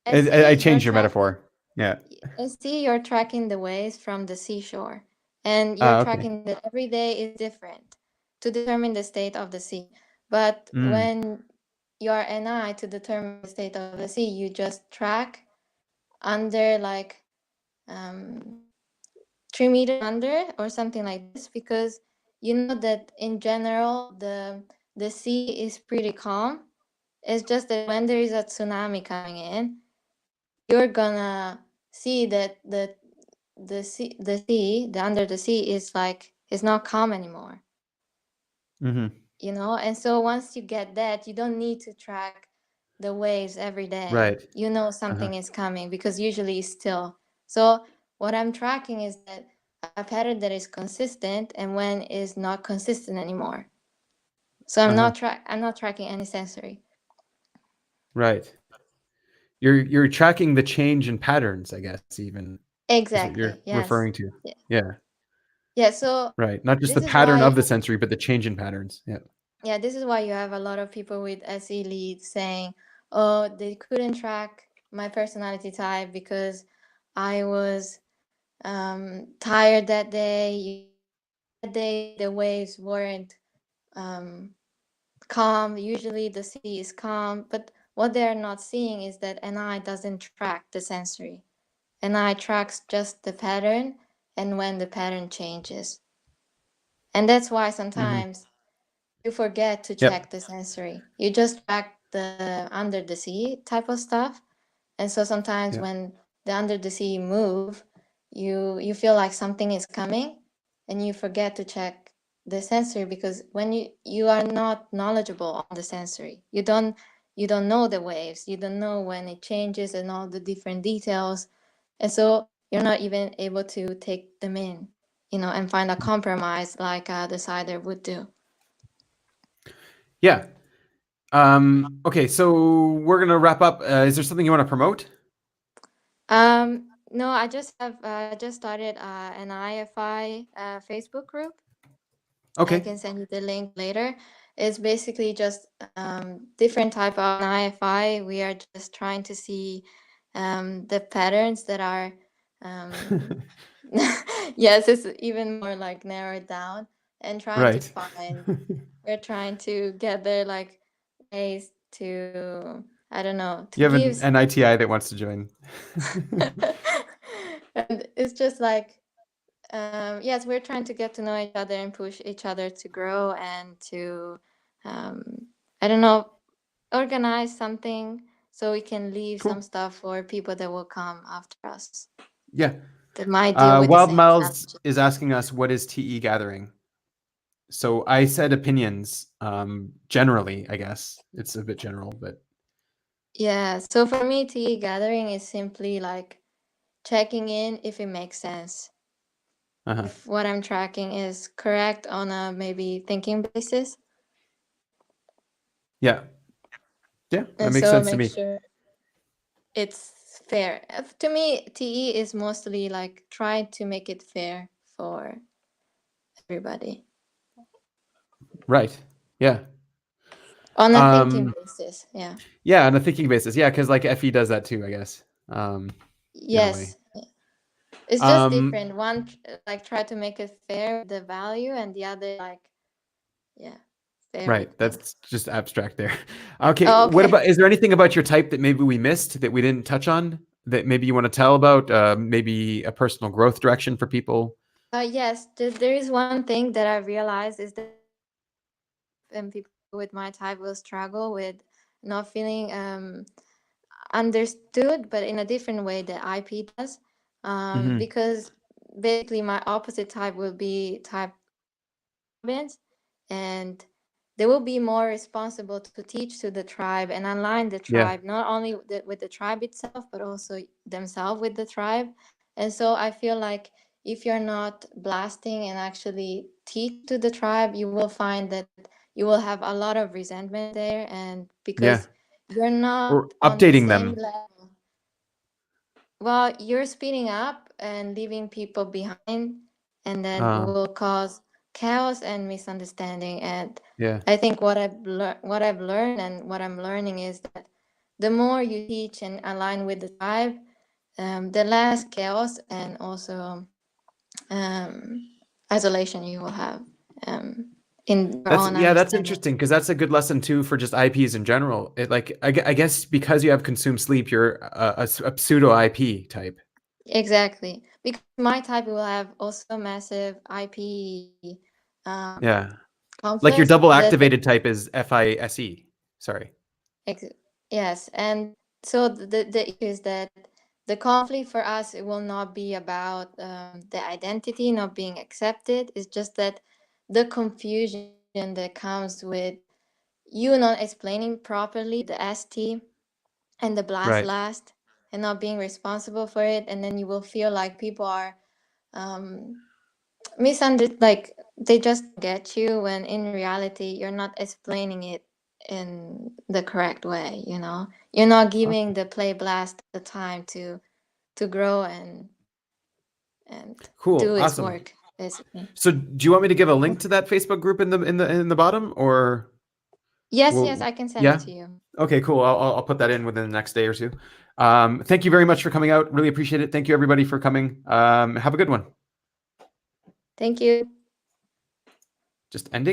I SE, you're changed your tracking metaphor. Yeah. SE, you're tracking the waves from the seashore, and you're Okay. tracking that every day is different to determine the state of the sea. But Mm. when you're NI, to determine the state of the sea, you just track under like um 3 meters under or something like this, because you know that in general the sea is pretty calm. It's just that when there is a tsunami coming in, you're gonna see that the under the sea is like is not calm anymore, Hmm. you know. And so once you get that, you don't need to track the waves every day. Right. You know Uh-huh. something is coming because usually it's still. So what I'm tracking is that a pattern that is consistent and when is not consistent anymore. So Uh-huh. I'm not tracking any sensory. Right. You're tracking the change in patterns, I guess, even is what you're Exactly. referring Yes. to. Yeah. Yeah. Yeah. So Right. Not just the this is pattern of why the sensory, but the change in patterns. Yeah. yeah, this is why you have a lot of people with SE leads saying, "Oh, they couldn't track my personality type because I was tired that day. That day the waves weren't um, calm. Usually the sea is calm, but what they're not seeing is that NI doesn't track the sensory. NI tracks just the pattern and when the pattern changes, and that's why Hmm. sometimes you forget to check Yep. the sensory. You just track the under the sea type of stuff. And so sometimes Yeah. when the under the sea move, you feel like something is coming and you forget to check the sensory, because when you are not knowledgeable on the sensory. You don't know the waves. You don't know when it changes and all the different details. And so you're not even able to take them in, and find a compromise like a decider would do. Yeah. Okay, so we're gonna wrap up. Is there something you want to promote? No, I just started an IFI Facebook group. I Okay. can send you the link later. It's basically just different type of an IFI. We are just trying to see the patterns that are um, yes, it's even more like narrowed down and trying to Right. find. We're trying to gather like ways to, I don't know, to You have give. an ITI that wants to join. And it's just like yes, we're trying to get to know each other and push each other to grow and to um, I don't know, organize something so we can leave some Cool. stuff for people that will come after us Yeah. that might deal with the Wild same Miles challenges. is asking us what is TE gathering. So I said opinions. Generally, I guess it's a bit general, but Yeah, so for me, tea gathering is simply like checking in if it makes sense, uh-huh. if what I'm tracking is correct on a maybe thinking basis. Yeah. Yeah, that And makes so sense to make me. sure it's fair. To me, TE is mostly like trying to make it fair for everybody Right. Yeah. on a thinking Um, basis. Yeah. yeah, on a thinking basis. Yeah, because like FE does that too, I guess. Um, in a way. Yes. It's just Um, different. One like try to make it fair with the value, and the other like yeah, fair with right. the. That's just abstract there. Okay. Oh, What okay. about, is there anything about your type that maybe we missed that we didn't touch on that maybe you want to tell about? Maybe a personal growth direction for people? Yes, there is one thing that I realized is that and people with my type will struggle with not feeling understood, but in a different way that IP does. Hmm. Because basically, my opposite type will be type Robins, and they will be more responsible to teach to the tribe and align the Yeah. tribe, not only with the tribe itself, but also themselves with the tribe. And so I feel like if you're not blasting and actually teach to the tribe, you will find that you will have a lot of resentment there. And Yeah. because you're not Or on the updating same them. level, well, you're speeding up and leaving people behind, and then it Uh, will cause chaos and misunderstanding. And yeah. I think what I've learned and what I'm learning is that the more you teach and align with the tribe, the less chaos and also um, isolation you will have in your That's own yeah, that's understanding. interesting because that's a good lesson too for just IPs in general. It like I guess because you have consumed sleep, you're a pseudo IP type. Exactly, because my type will have also massive IP Yeah, like your conflicts. double The activated type is FISE. Sorry. Ex- yes, and so the issue is that the conflict for us, it will not be about the identity not being accepted. It's just that the confusion that comes with you not explaining properly the ST and the blast Right. last and not being responsible for it, and then you will feel like people are um, misunderstood, like they just get you when in reality you're not explaining it in the correct way, you know, you're not giving the play blast the time to grow and Cool. do its Awesome. work basically. So, do you want me to give a link to that Facebook group in the bottom, or Yes, yes, well, I can send it yeah? to you. Okay, cool. I'll put that in within the next day or two. Thank you very much for coming out. Really appreciate it. Thank you everybody for coming. Have a good one. Thank you. Just ending.